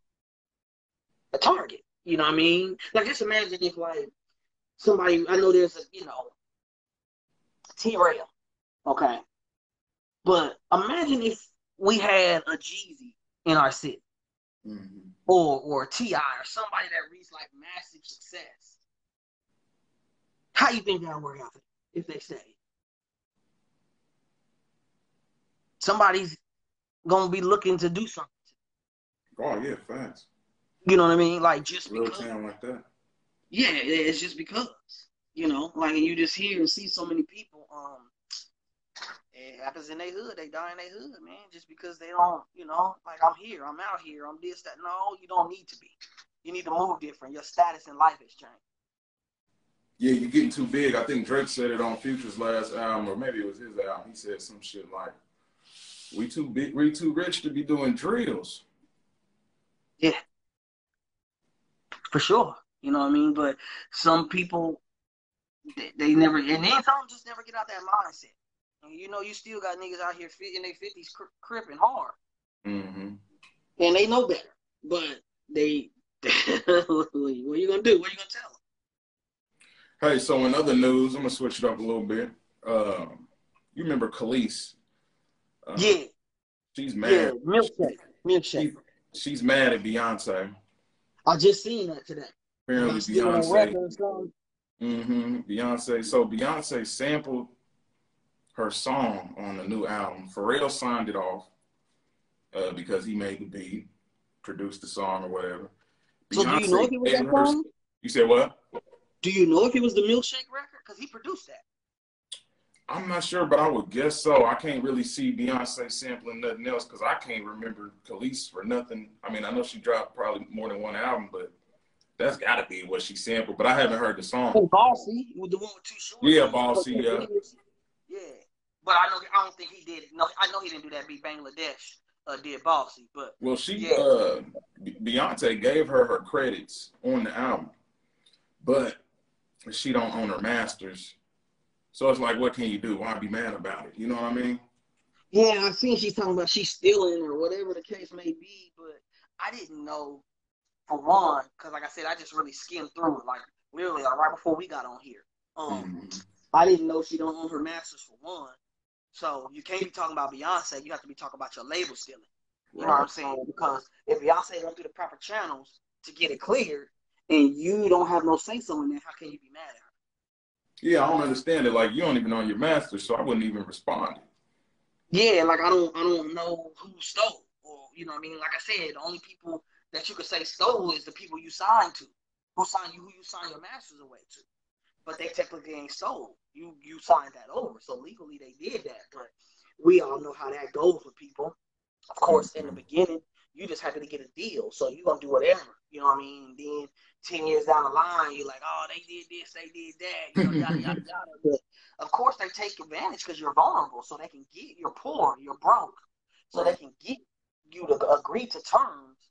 a target. You know what I mean? Like, just imagine if, like, somebody, I know there's a, you know, T-Rail, okay? But imagine if we had a Jeezy in our city, or a T.I. or somebody that reached, like, massive success. How you think that'll work out if they stay? Somebody's gonna be looking to do something. Oh, yeah, facts. You know what I mean? Like, just real because. town like that. Yeah, it's just because. You know, like, you just hear and see so many people. It happens in their hood. They die in their hood, man. Just because they don't, you know, like, I'm here, I'm out here, I'm this, that. No, you don't need to be. You need to move different. Your status in life has changed. Yeah, you're getting too big. I think Drake said it on Future's last album, or maybe it was his album. He said some shit like, we too big, we too rich to be doing drills. Yeah. For sure. You know what I mean? But some people, they never, and then some just never get out that mindset. And, you know, you still got niggas out here in their 50s cripping hard. Mm-hmm. And they know better. But they, what are you going to do? What are you going to tell them? Hey, so in other news, I'm going to switch it up a little bit. You remember Khalees? Yeah. She's mad. Yeah, milkshake. She's mad at Beyonce. I just seen that today. Apparently Beyonce. Beyonce. So Beyonce sampled her song on the new album. Pharrell signed it off because he made the beat, produced the song or whatever. So Beyonce, do you know if it was that song? You said what? Do you know if it was the Milkshake record? Because he produced that. I'm not sure, but I would guess so. I can't really see Beyonce sampling nothing else because I can't remember Khalees for nothing. I mean, I know she dropped probably more than one album, but that's got to be what she sampled. But I haven't heard the song. Oh, Bossy, with the one with Too Short. Yeah, Bossy, yeah. Yeah, but I don't think he did it. No, I know he didn't do that. Beat Bangladesh did Bossy, but well, Beyonce gave her credits on the album, but she don't own her masters. So it's like, what can you do? Why be mad about it? You know what I mean? Yeah, I seen she's talking about she's stealing or whatever the case may be, but I didn't know, for one, because like I said, I just really skimmed through it, like literally like right before we got on here. I didn't know she don't own her masters for one. So you can't be talking about Beyonce. You have to be talking about your label stealing. You know what I'm saying? Because if Beyonce went through the proper channels to get it cleared, and you don't have no say so in that, how can you be mad at her? Yeah, I don't understand it. Like, you don't even own your master, so I wouldn't even respond. Yeah, like I don't know who stole, or you know what I mean. Like I said, the only people that you could say stole is the people you signed to, who you signed your masters away to. But they technically ain't stole. You signed that over, so legally they did that. But we all know how that goes with people. Of course, in the beginning, you just happen to get a deal, so you're gonna do whatever. You know what I mean? Then 10 years down the line, you're like, oh, they did this, they did that, you know, yada yada yada. But of course, they take advantage because you're vulnerable, so they can get you're poor, you're broke, so they can get you to agree to terms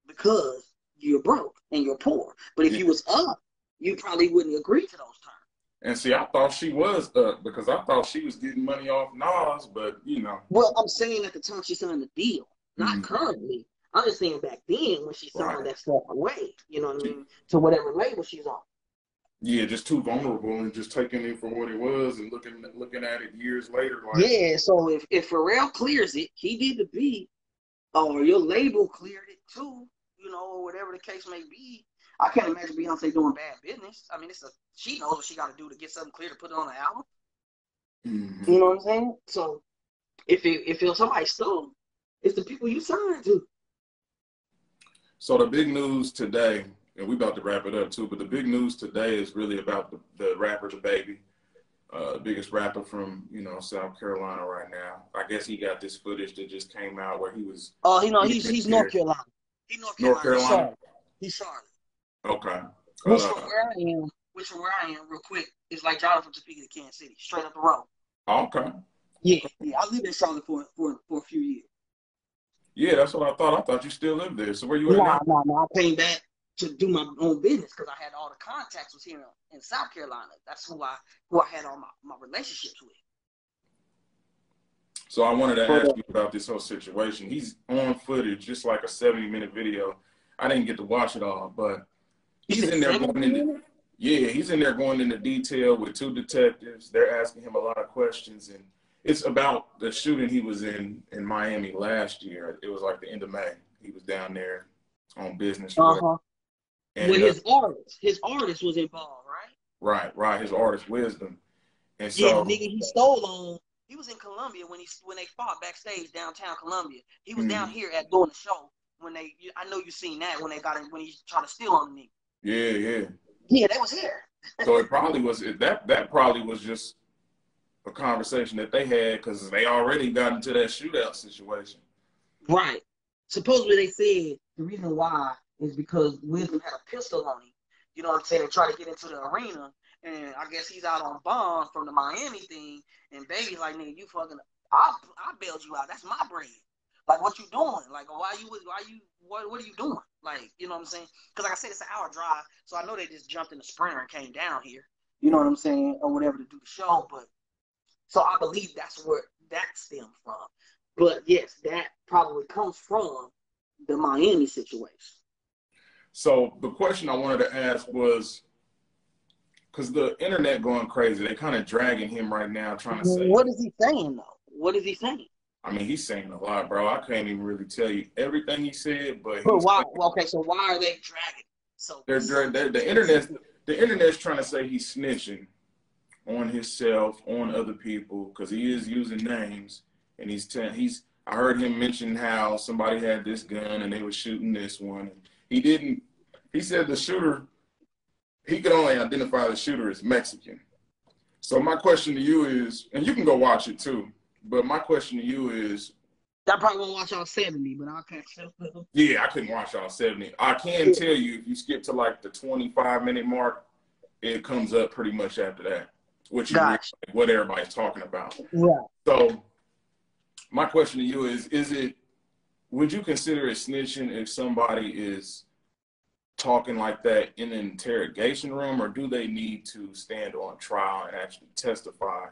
because you're broke and you're poor. But if you was up, you probably wouldn't agree to those terms. And see, I thought she was up because I thought she was getting money off Nas, but you know. Well, I'm saying at the time she signed the deal, not currently. I'm just saying back then when she signed that stuff away, you know what I mean, to whatever label she's on. Yeah, just too vulnerable and just taking it for what it was and looking at it years later. Like, yeah, so if Pharrell clears it, he did the beat, or your label cleared it too, you know, or whatever the case may be. I can't imagine Beyonce doing bad business. I mean, she knows what she got to do to get something clear to put it on the album. You know what I'm saying? So if somebody stole, it's the people you signed to. So the big news today, and we about to wrap it up too, but the big news today is really about the rapper, the Baby, biggest rapper from, you know, South Carolina right now. I guess he got this footage that just came out where he was. Oh, you know, he's North Carolina. He's North Carolina. He's Charlotte. Okay. Which from where I am, real quick, is like driving from Topeka to Kansas City, straight up the road. Okay. Yeah. I lived in Charlotte for a few years. Yeah, that's what I thought. I thought you still lived there. So where you at now? No. I came back to do my own business because I had all the contacts was here in South Carolina. That's who I had all my relationships with. So I wanted to ask you about this whole situation. He's on footage, just like a 70-minute video. I didn't get to watch it all, but he's in there going into detail with two detectives. They're asking him a lot of questions, and it's about the shooting he was in Miami last year. It was like the end of May. He was down there on business. And with his artist was involved, right? Right. His artist Wisdom. And so, yeah, the nigga he stole on. He was in Columbia when they fought backstage downtown Columbia. He was down here at doing the show when I know you seen that when he tried to steal on the nigga. Yeah. Yeah, they was here. So it probably was that probably was just a conversation that they had because they already got into that shootout situation. Right. Supposedly they said the reason why is because Wisdom had a pistol on him. You know what I'm saying? Try to get into the arena, and I guess he's out on bond from the Miami thing. And Baby's like, nigga, you fucking, I bailed you out. That's my bread. Like, what you doing? Like, what are you doing? Like, you know what I'm saying? Because like I said, it's an hour drive, so I know they just jumped in the Sprinter and came down here. You know what I'm saying? Or whatever to do the show. But so I believe that's where that stemmed from. But yes, that probably comes from the Miami situation. So the question I wanted to ask was, because the internet going crazy, they kind of dragging him right now, trying to say. What is he saying though? What is he saying? I mean, he's saying a lot, bro. I can't even really tell you everything he said, but why? Okay, so why are they dragging? So the internet's trying to say he's snitching on himself, on other people, because he is using names, and I heard him mention how somebody had this gun and they were shooting this one. He said the shooter, he could only identify the shooter as Mexican. So my question to you is, and you can go watch it too, but my question to you is, I probably won't watch all 70, but I'll catch up with them. Yeah, I couldn't watch all 70. I can tell you, if you skip to like the 25-minute mark, it comes up pretty much after that, which is what everybody's talking about. Yeah. So my question to you is would you consider it snitching if somebody is talking like that in an interrogation room, or do they need to stand on trial and actually testify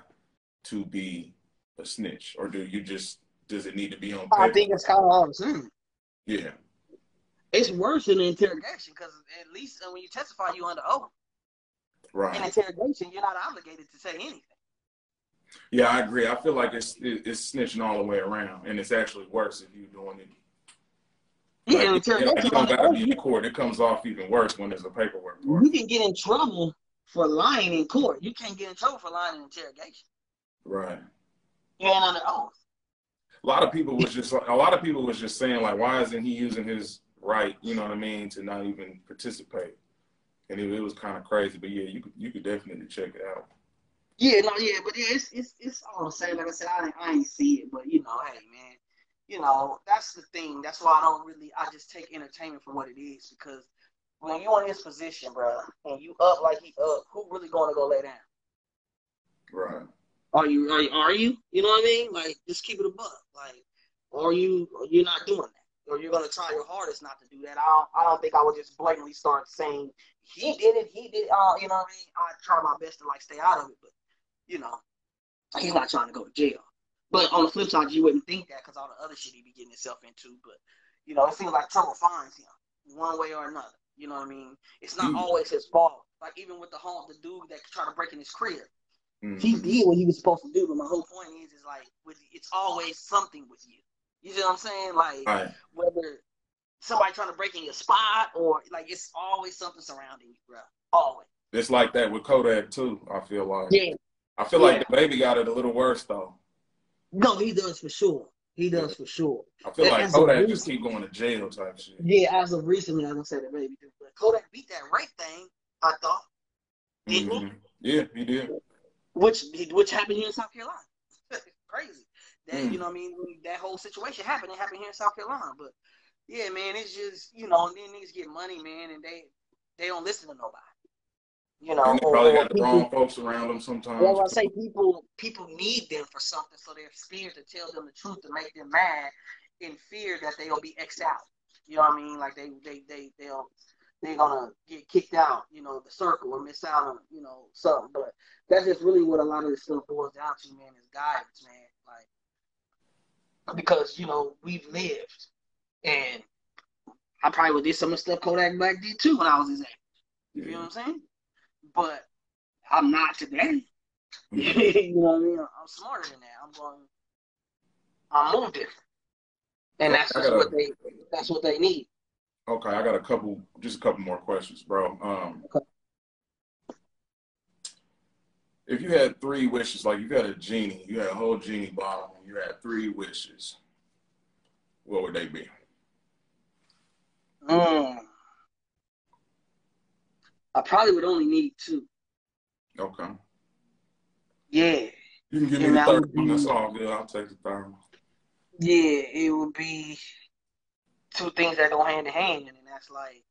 to be a snitch, or does it need to be on paper? I think it's kind of all the same. Yeah. It's worse than the interrogation because at least when you testify, you under oath. Right. In interrogation, you're not obligated to say anything. Yeah, I agree. I feel like it's snitching all the way around, and it's actually worse if you're doing it. Yeah, Like, interrogation. you don't got to be in court. It comes off even worse when there's a paperwork part. You can get in trouble for lying in court. You can't get in trouble for lying in interrogation. Right. You ain't under oath. A lot of people was just saying, like, why isn't he using his right, you know what I mean, to not even participate? And it was kind of crazy. But yeah, you could definitely check it out. Yeah, no, yeah, but yeah, it's all the same. Like I said, I ain't see it, but you know, hey man, you know, that's the thing. That's why I just take entertainment for what it is, because when you in this position, bro, and you up like he up, who really gonna go lay down? Right. Are you? You know what I mean? Like, just keep it a buck. Like, you're not doing that, or you're gonna try your hardest not to do that. I don't think I would just blatantly start saying he did it. You know what I mean? I try my best to like stay out of it, but you know, he's not trying to go to jail. But on the flip side, you wouldn't think that because all the other shit he be getting himself into. But you know, it seems like trouble finds him one way or another. You know what I mean? It's not always his fault. Like even with the dude that tried to break in his crib. He did what he was supposed to do, but my whole point is like, it's always something with you. You see what I'm saying? Like, whether somebody trying to break in your spot or, like, it's always something surrounding you, bro. Always. It's like that with Kodak, too, I feel like. Yeah. I feel like the baby got it a little worse, though. No, he does for sure. He does for sure. I feel like Kodak just keep going to jail type shit. Yeah, as of recently, I don't say the baby do. But Kodak beat that rape thing, I thought. Didn't he? Yeah, he did. Which happened here in South Carolina. Crazy. That you know what I mean? When that whole situation happened, it happened here in South Carolina. But yeah, man, it's just, you know, and then niggas get money, man, and they don't listen to nobody. You know, and they probably got the wrong folks around them sometimes. Well, I say people need them for something, so they're scared to tell them the truth to make them mad, in fear that they'll be X'd out. You know what I mean? Like they're gonna get kicked out, you know, the circle, or miss out on, you know, something. But that's just really what a lot of this stuff boils down to, man, is guidance, man. Like, because, you know, we've lived, and I probably would did some of the stuff Kodak Black did too when I was his age. You feel what I'm saying? But I'm not today. You know what I mean? I'm smarter than that. I'm more different. And that's what they need. Okay, I got a couple more questions, bro. Okay. If you had 3 wishes, like you had a genie, you had a whole genie bottle, and you had 3 wishes, what would they be? I probably would only need 2. Okay. Yeah. You can give me the third one. That's all good. I'll take the third one. Yeah, it would be 2 things that go hand in hand, and that's like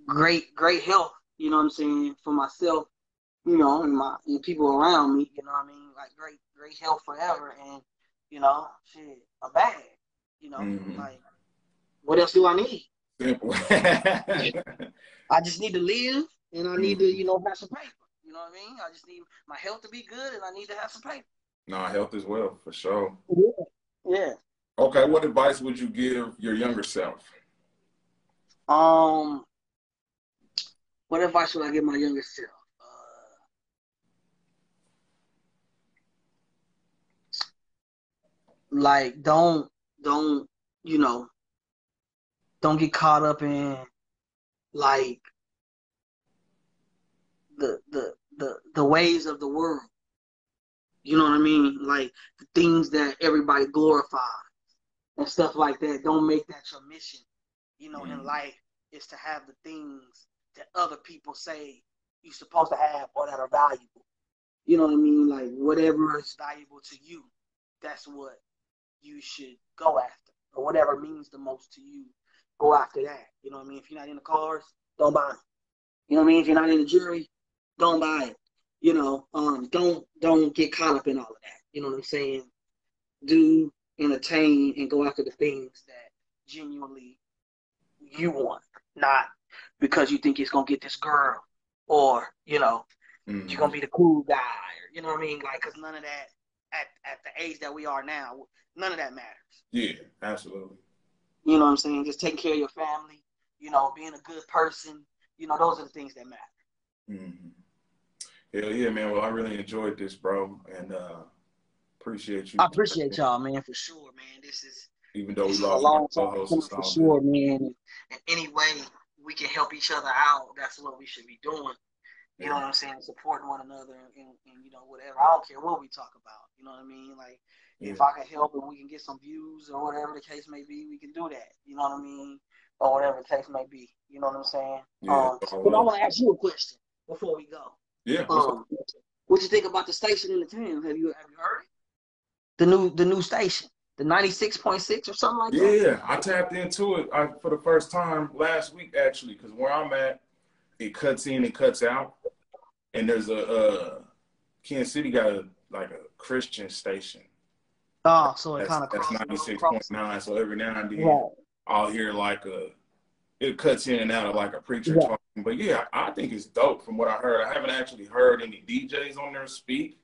great health. You know what I'm saying, for myself, you know, and people around me. You know what I mean, like great health forever, and you know, shit, a bag. You know, like what else do I need? Simple. I just need to live, and I need to, you know, have some paper. You know what I mean? I just need my health to be good, and I need to have some paper. No, health as well, for sure. Yeah. Okay, what advice would you give your younger self? What advice would I give my younger self? Like, don't, you know, don't get caught up in like the ways of the world. You know what I mean? Like the things that everybody glorifies and stuff like that. Don't make that your mission. You know, in life is to have the things that other people say you're supposed to have or that are valuable. You know what I mean? Like whatever is valuable to you, that's what you should go after. Or whatever means the most to you, go after that. You know what I mean? If you're not into cars, don't buy them. You know what I mean? If you're not into jewelry, don't buy it. You know, don't get caught up in all of that. You know what I'm saying? Do entertain and go after the things that genuinely you want, not because you think it's gonna get this girl, or you know, you're gonna be the cool guy, or you know what I mean? Like, cause none of that at the age that we are now, none of that matters. Yeah, absolutely. You know what I'm saying? Just taking care of your family, you know, being a good person, You know, those are the things that matter. Mm-hmm. Hell yeah, man. Well, I really enjoyed this, bro, and appreciate you. I appreciate y'all, man, for sure, man. Even though we This is a lost our long time co-host, coming it's for all sure, good. man. And any way we can help each other out, that's what we should be doing. You know what I'm saying? Supporting one another and you know, whatever. I don't care what we talk about. You know what I mean? Like, if I can help and we can get some views or whatever the case may be, we can do that. You know what I mean? Or whatever the case may be. You know what I'm saying? Yeah. But I want to ask you a question before we go. Yeah. What you think about the station in the town? Have you heard it? The new station, the 96.6 or something like that. Yeah, I tapped into it for the first time last week, actually, because where I'm at, it cuts in and cuts out, and there's Kansas City got a Christian station. Oh, so it kind of that's 96.9. So every now and then, I'll hear it cuts in and out of a preacher talking. But yeah, I think it's dope from what I heard. I haven't actually heard any DJs on there speak,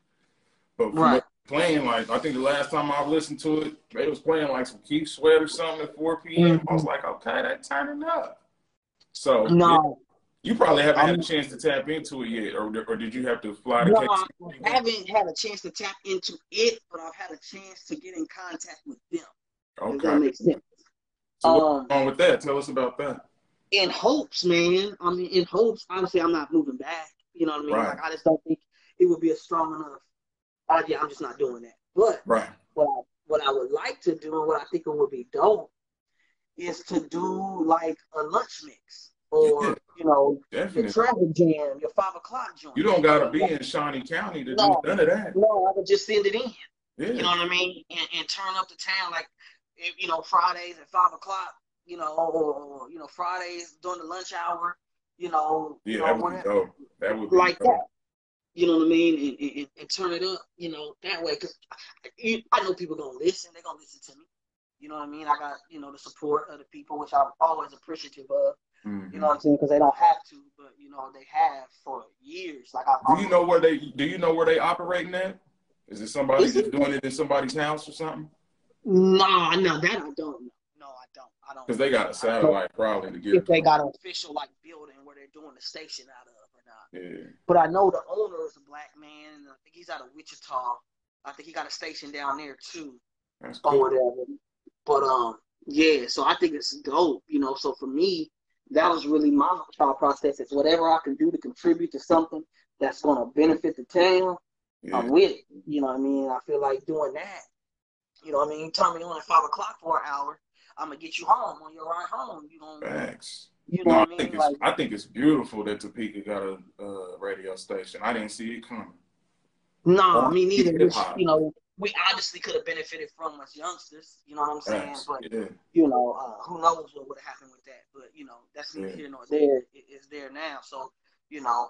but from what playing, I think the last time I listened to it, they was playing some Keith Sweat or something at 4 p.m. I was like, okay, that's turning up. So no, you probably haven't had a chance to tap into it yet, or did you have to fly to KC? I haven't had a chance to tap into it, but I've had a chance to get in contact with them. Okay, if that makes sense. So what's wrong with that? Tell us about that. In hopes, man. I mean, in hopes. Honestly, I'm not moving back. You know what I mean? Right. I just don't think it would be a strong enough. Yeah, I'm just not doing that. But what I would like to do and what I think it would be dope is to do a lunch mix or, you know, your traffic jam, your 5 o'clock joint. You don't got to be in Shawnee County to do none of that. No, I would just send it in. Yeah. You know what I mean? And turn up the town you know, Fridays at 5 o'clock, you know, or you know, Fridays during the lunch hour, you know. Yeah, that would be dope. That would be dope. That. You know what I mean? And turn it up, you know, that way. Because I know people going to listen. They're going to listen to me. You know what I mean? I got, you know, the support of the people, which I'm always appreciative of. Mm-hmm. You know what I'm saying? Because they don't have to, but, you know, they have for years. Do you know where they operating at? Is it somebody just doing it in somebody's house or something? No, that I don't know. No, I don't. Because they got a satellite probably to get if they got an official building where they're doing the station out of. Yeah. But I know the owner is a black man, and I think he's out of Wichita. I think he got a station down there too. That's cool. Or whatever. But yeah, so I think it's dope, you know. So for me, that was really my thought process. Is whatever I can do to contribute to something that's gonna benefit the town, I'm with it. You know what I mean? I feel like doing that. You know what I mean? You turn me on at 5 o'clock for an hour, I'm gonna get you home on your ride home. You know. Thanks. You know what I mean? I think it's beautiful that Topeka got a radio station. I didn't see it coming. No, me neither. Which, you know, we obviously could have benefited from as youngsters. You know what I'm saying? But you know, who knows what would have happened with that? But you know, that's neither here nor there. It's there now. So you know,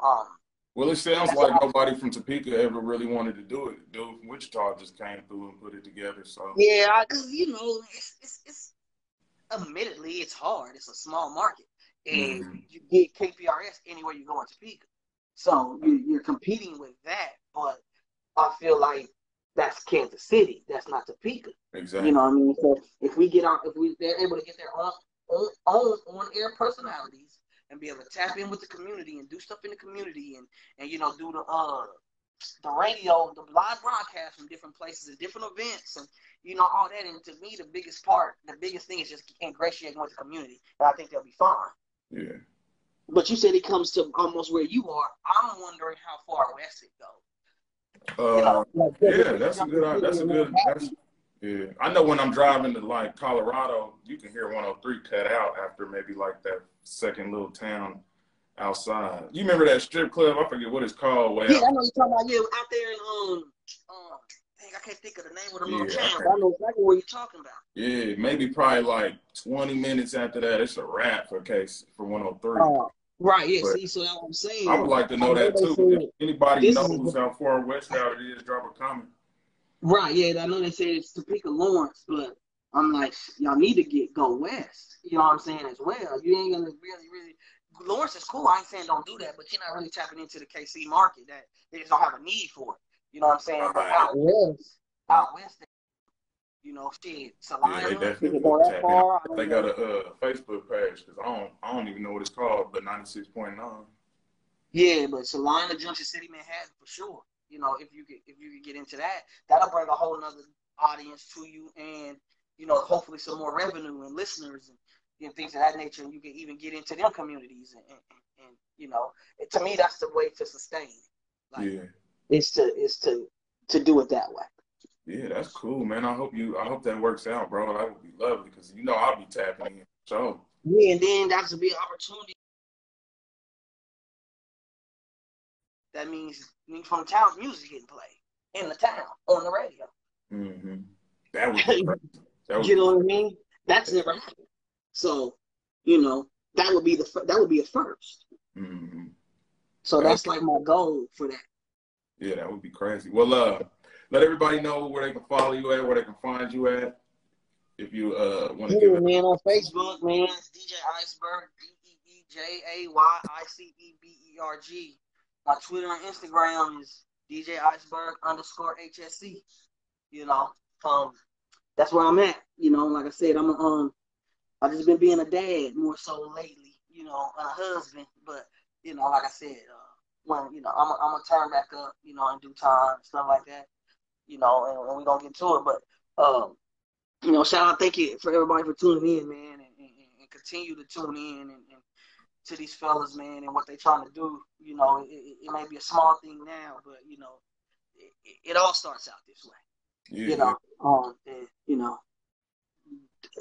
well, it sounds like nobody from Topeka ever really wanted to do it. Dude from Wichita just came through and put it together. So yeah, because you know, it's admittedly it's hard. It's a small market. And you get KPRS anywhere you go in Topeka. So you're competing with that, but I feel like that's Kansas City. That's not Topeka. Exactly. You know what I mean? So if they're able to get their own on-air personalities and be able to tap in with the community and do stuff in the community and you know, do the radio, the live broadcast from different places and different events and, you know, all that. And to me, the biggest thing is just ingratiating with the community. And I think they'll be fine. Yeah. But you said it comes to almost where you are. I'm wondering how far west it goes. You know, yeah. I know when I'm driving to Colorado, you can hear 103 cut out after maybe that second little town outside. You remember that strip club? I forget what it's called. I know you're talking about. Yeah, out there in I can't think of the name of the little town, but I know exactly what you're talking about. Yeah, maybe probably 20 minutes after that, it's a wrap for 103. Right, yeah, but see, so that's what I'm saying. I would like to know that too. If anybody knows how far west out it is, drop a comment. Right, yeah, I know they say it's Topeka Lawrence, but I'm like, y'all need to go west. You know what I'm saying, as well. You ain't gonna really Lawrence is cool. I ain't saying don't do that, but you're not really tapping into the KC market that they just don't have a need for it. You know what I'm saying? But out west, You know, shit, Yeah, they Salina. definitely Go that tap in. far? They got a Facebook page because I don't even know what it's called, but 96.9. Yeah, but Salina, Junction City, Manhattan, for sure. You know, if you could get into that, that'll bring a whole nother audience to you, and you know, hopefully some more revenue and listeners and things of that nature. And you can even get into them communities, and you know, to me, that's the way to sustain it. Like, Yeah. is to do it that way. Yeah, that's cool, man. I hope that works out, bro. That would be lovely because you know I'll be tapping in. So Yeah, and then that's a big opportunity. That means from town's music getting played in the town on the radio. that would be crazy. You know what I mean? That's never happened. So, you know, that would be a first. So that's like my goal for that. Yeah, that would be crazy. Well, let everybody know where they can follow you at, where they can find you at. If you want to give it, man, on Facebook, man, it's DJ Iceberg, DeeJayIceberg. My Twitter and Instagram is DJ Iceberg _HSC. You know, that's where I'm at. You know, like I said, I've just been being a dad more so lately. You know, and a husband, but you know, like I said, when you know, I'm gonna turn back up. You know, in due time, stuff like that. You know, and we gonna get to it, but you know, shout out, thank you for everybody for tuning in, man, and continue to tune in and to these fellas, man, and what they trying to do. You know, it may be a small thing now, but you know, it all starts out this way. yeah, you know, and you know,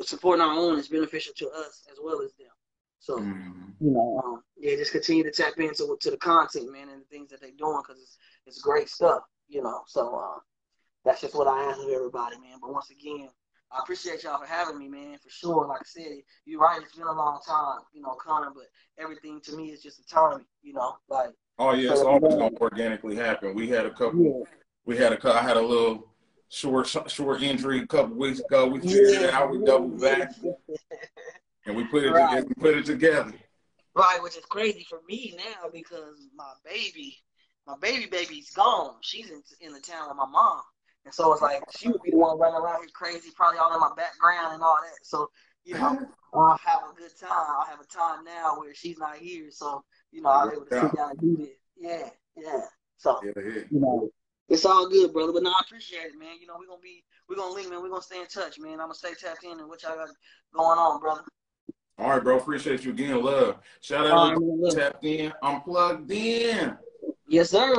supporting our own is beneficial to us as well as them. So, you know, yeah, just continue to tap into the content, man, and the things that they're doing because it's great stuff. You know, so that's just what I ask of everybody, man. But once again, I appreciate y'all for having me, man, for sure. Like I said, you're right, it's been a long time, you know, coming, but everything to me is just a timing, you know, like. Oh yeah, it's always gonna organically happen. We had a couple. I had a little short injury a couple weeks ago. We figured it out. We doubled back, and we put it together. Right, which is crazy for me now because my baby's gone. She's in the town with my mom. And so it's like she would be the one running around here crazy, probably all in my background and all that. So, you know, I'll have a good time. I'll have a time now where she's not here. So, you know, I'll be able to sit down and do this. Yeah. So, you know, it's all good, brother. But no, I appreciate it, man. You know, we're gonna link, man. We're gonna stay in touch, man. I'm gonna stay tapped in and what y'all got going on, brother. All right, bro. Appreciate you again. Love. Shout out everybody tapped in. I'm plugged in. Yes, sir.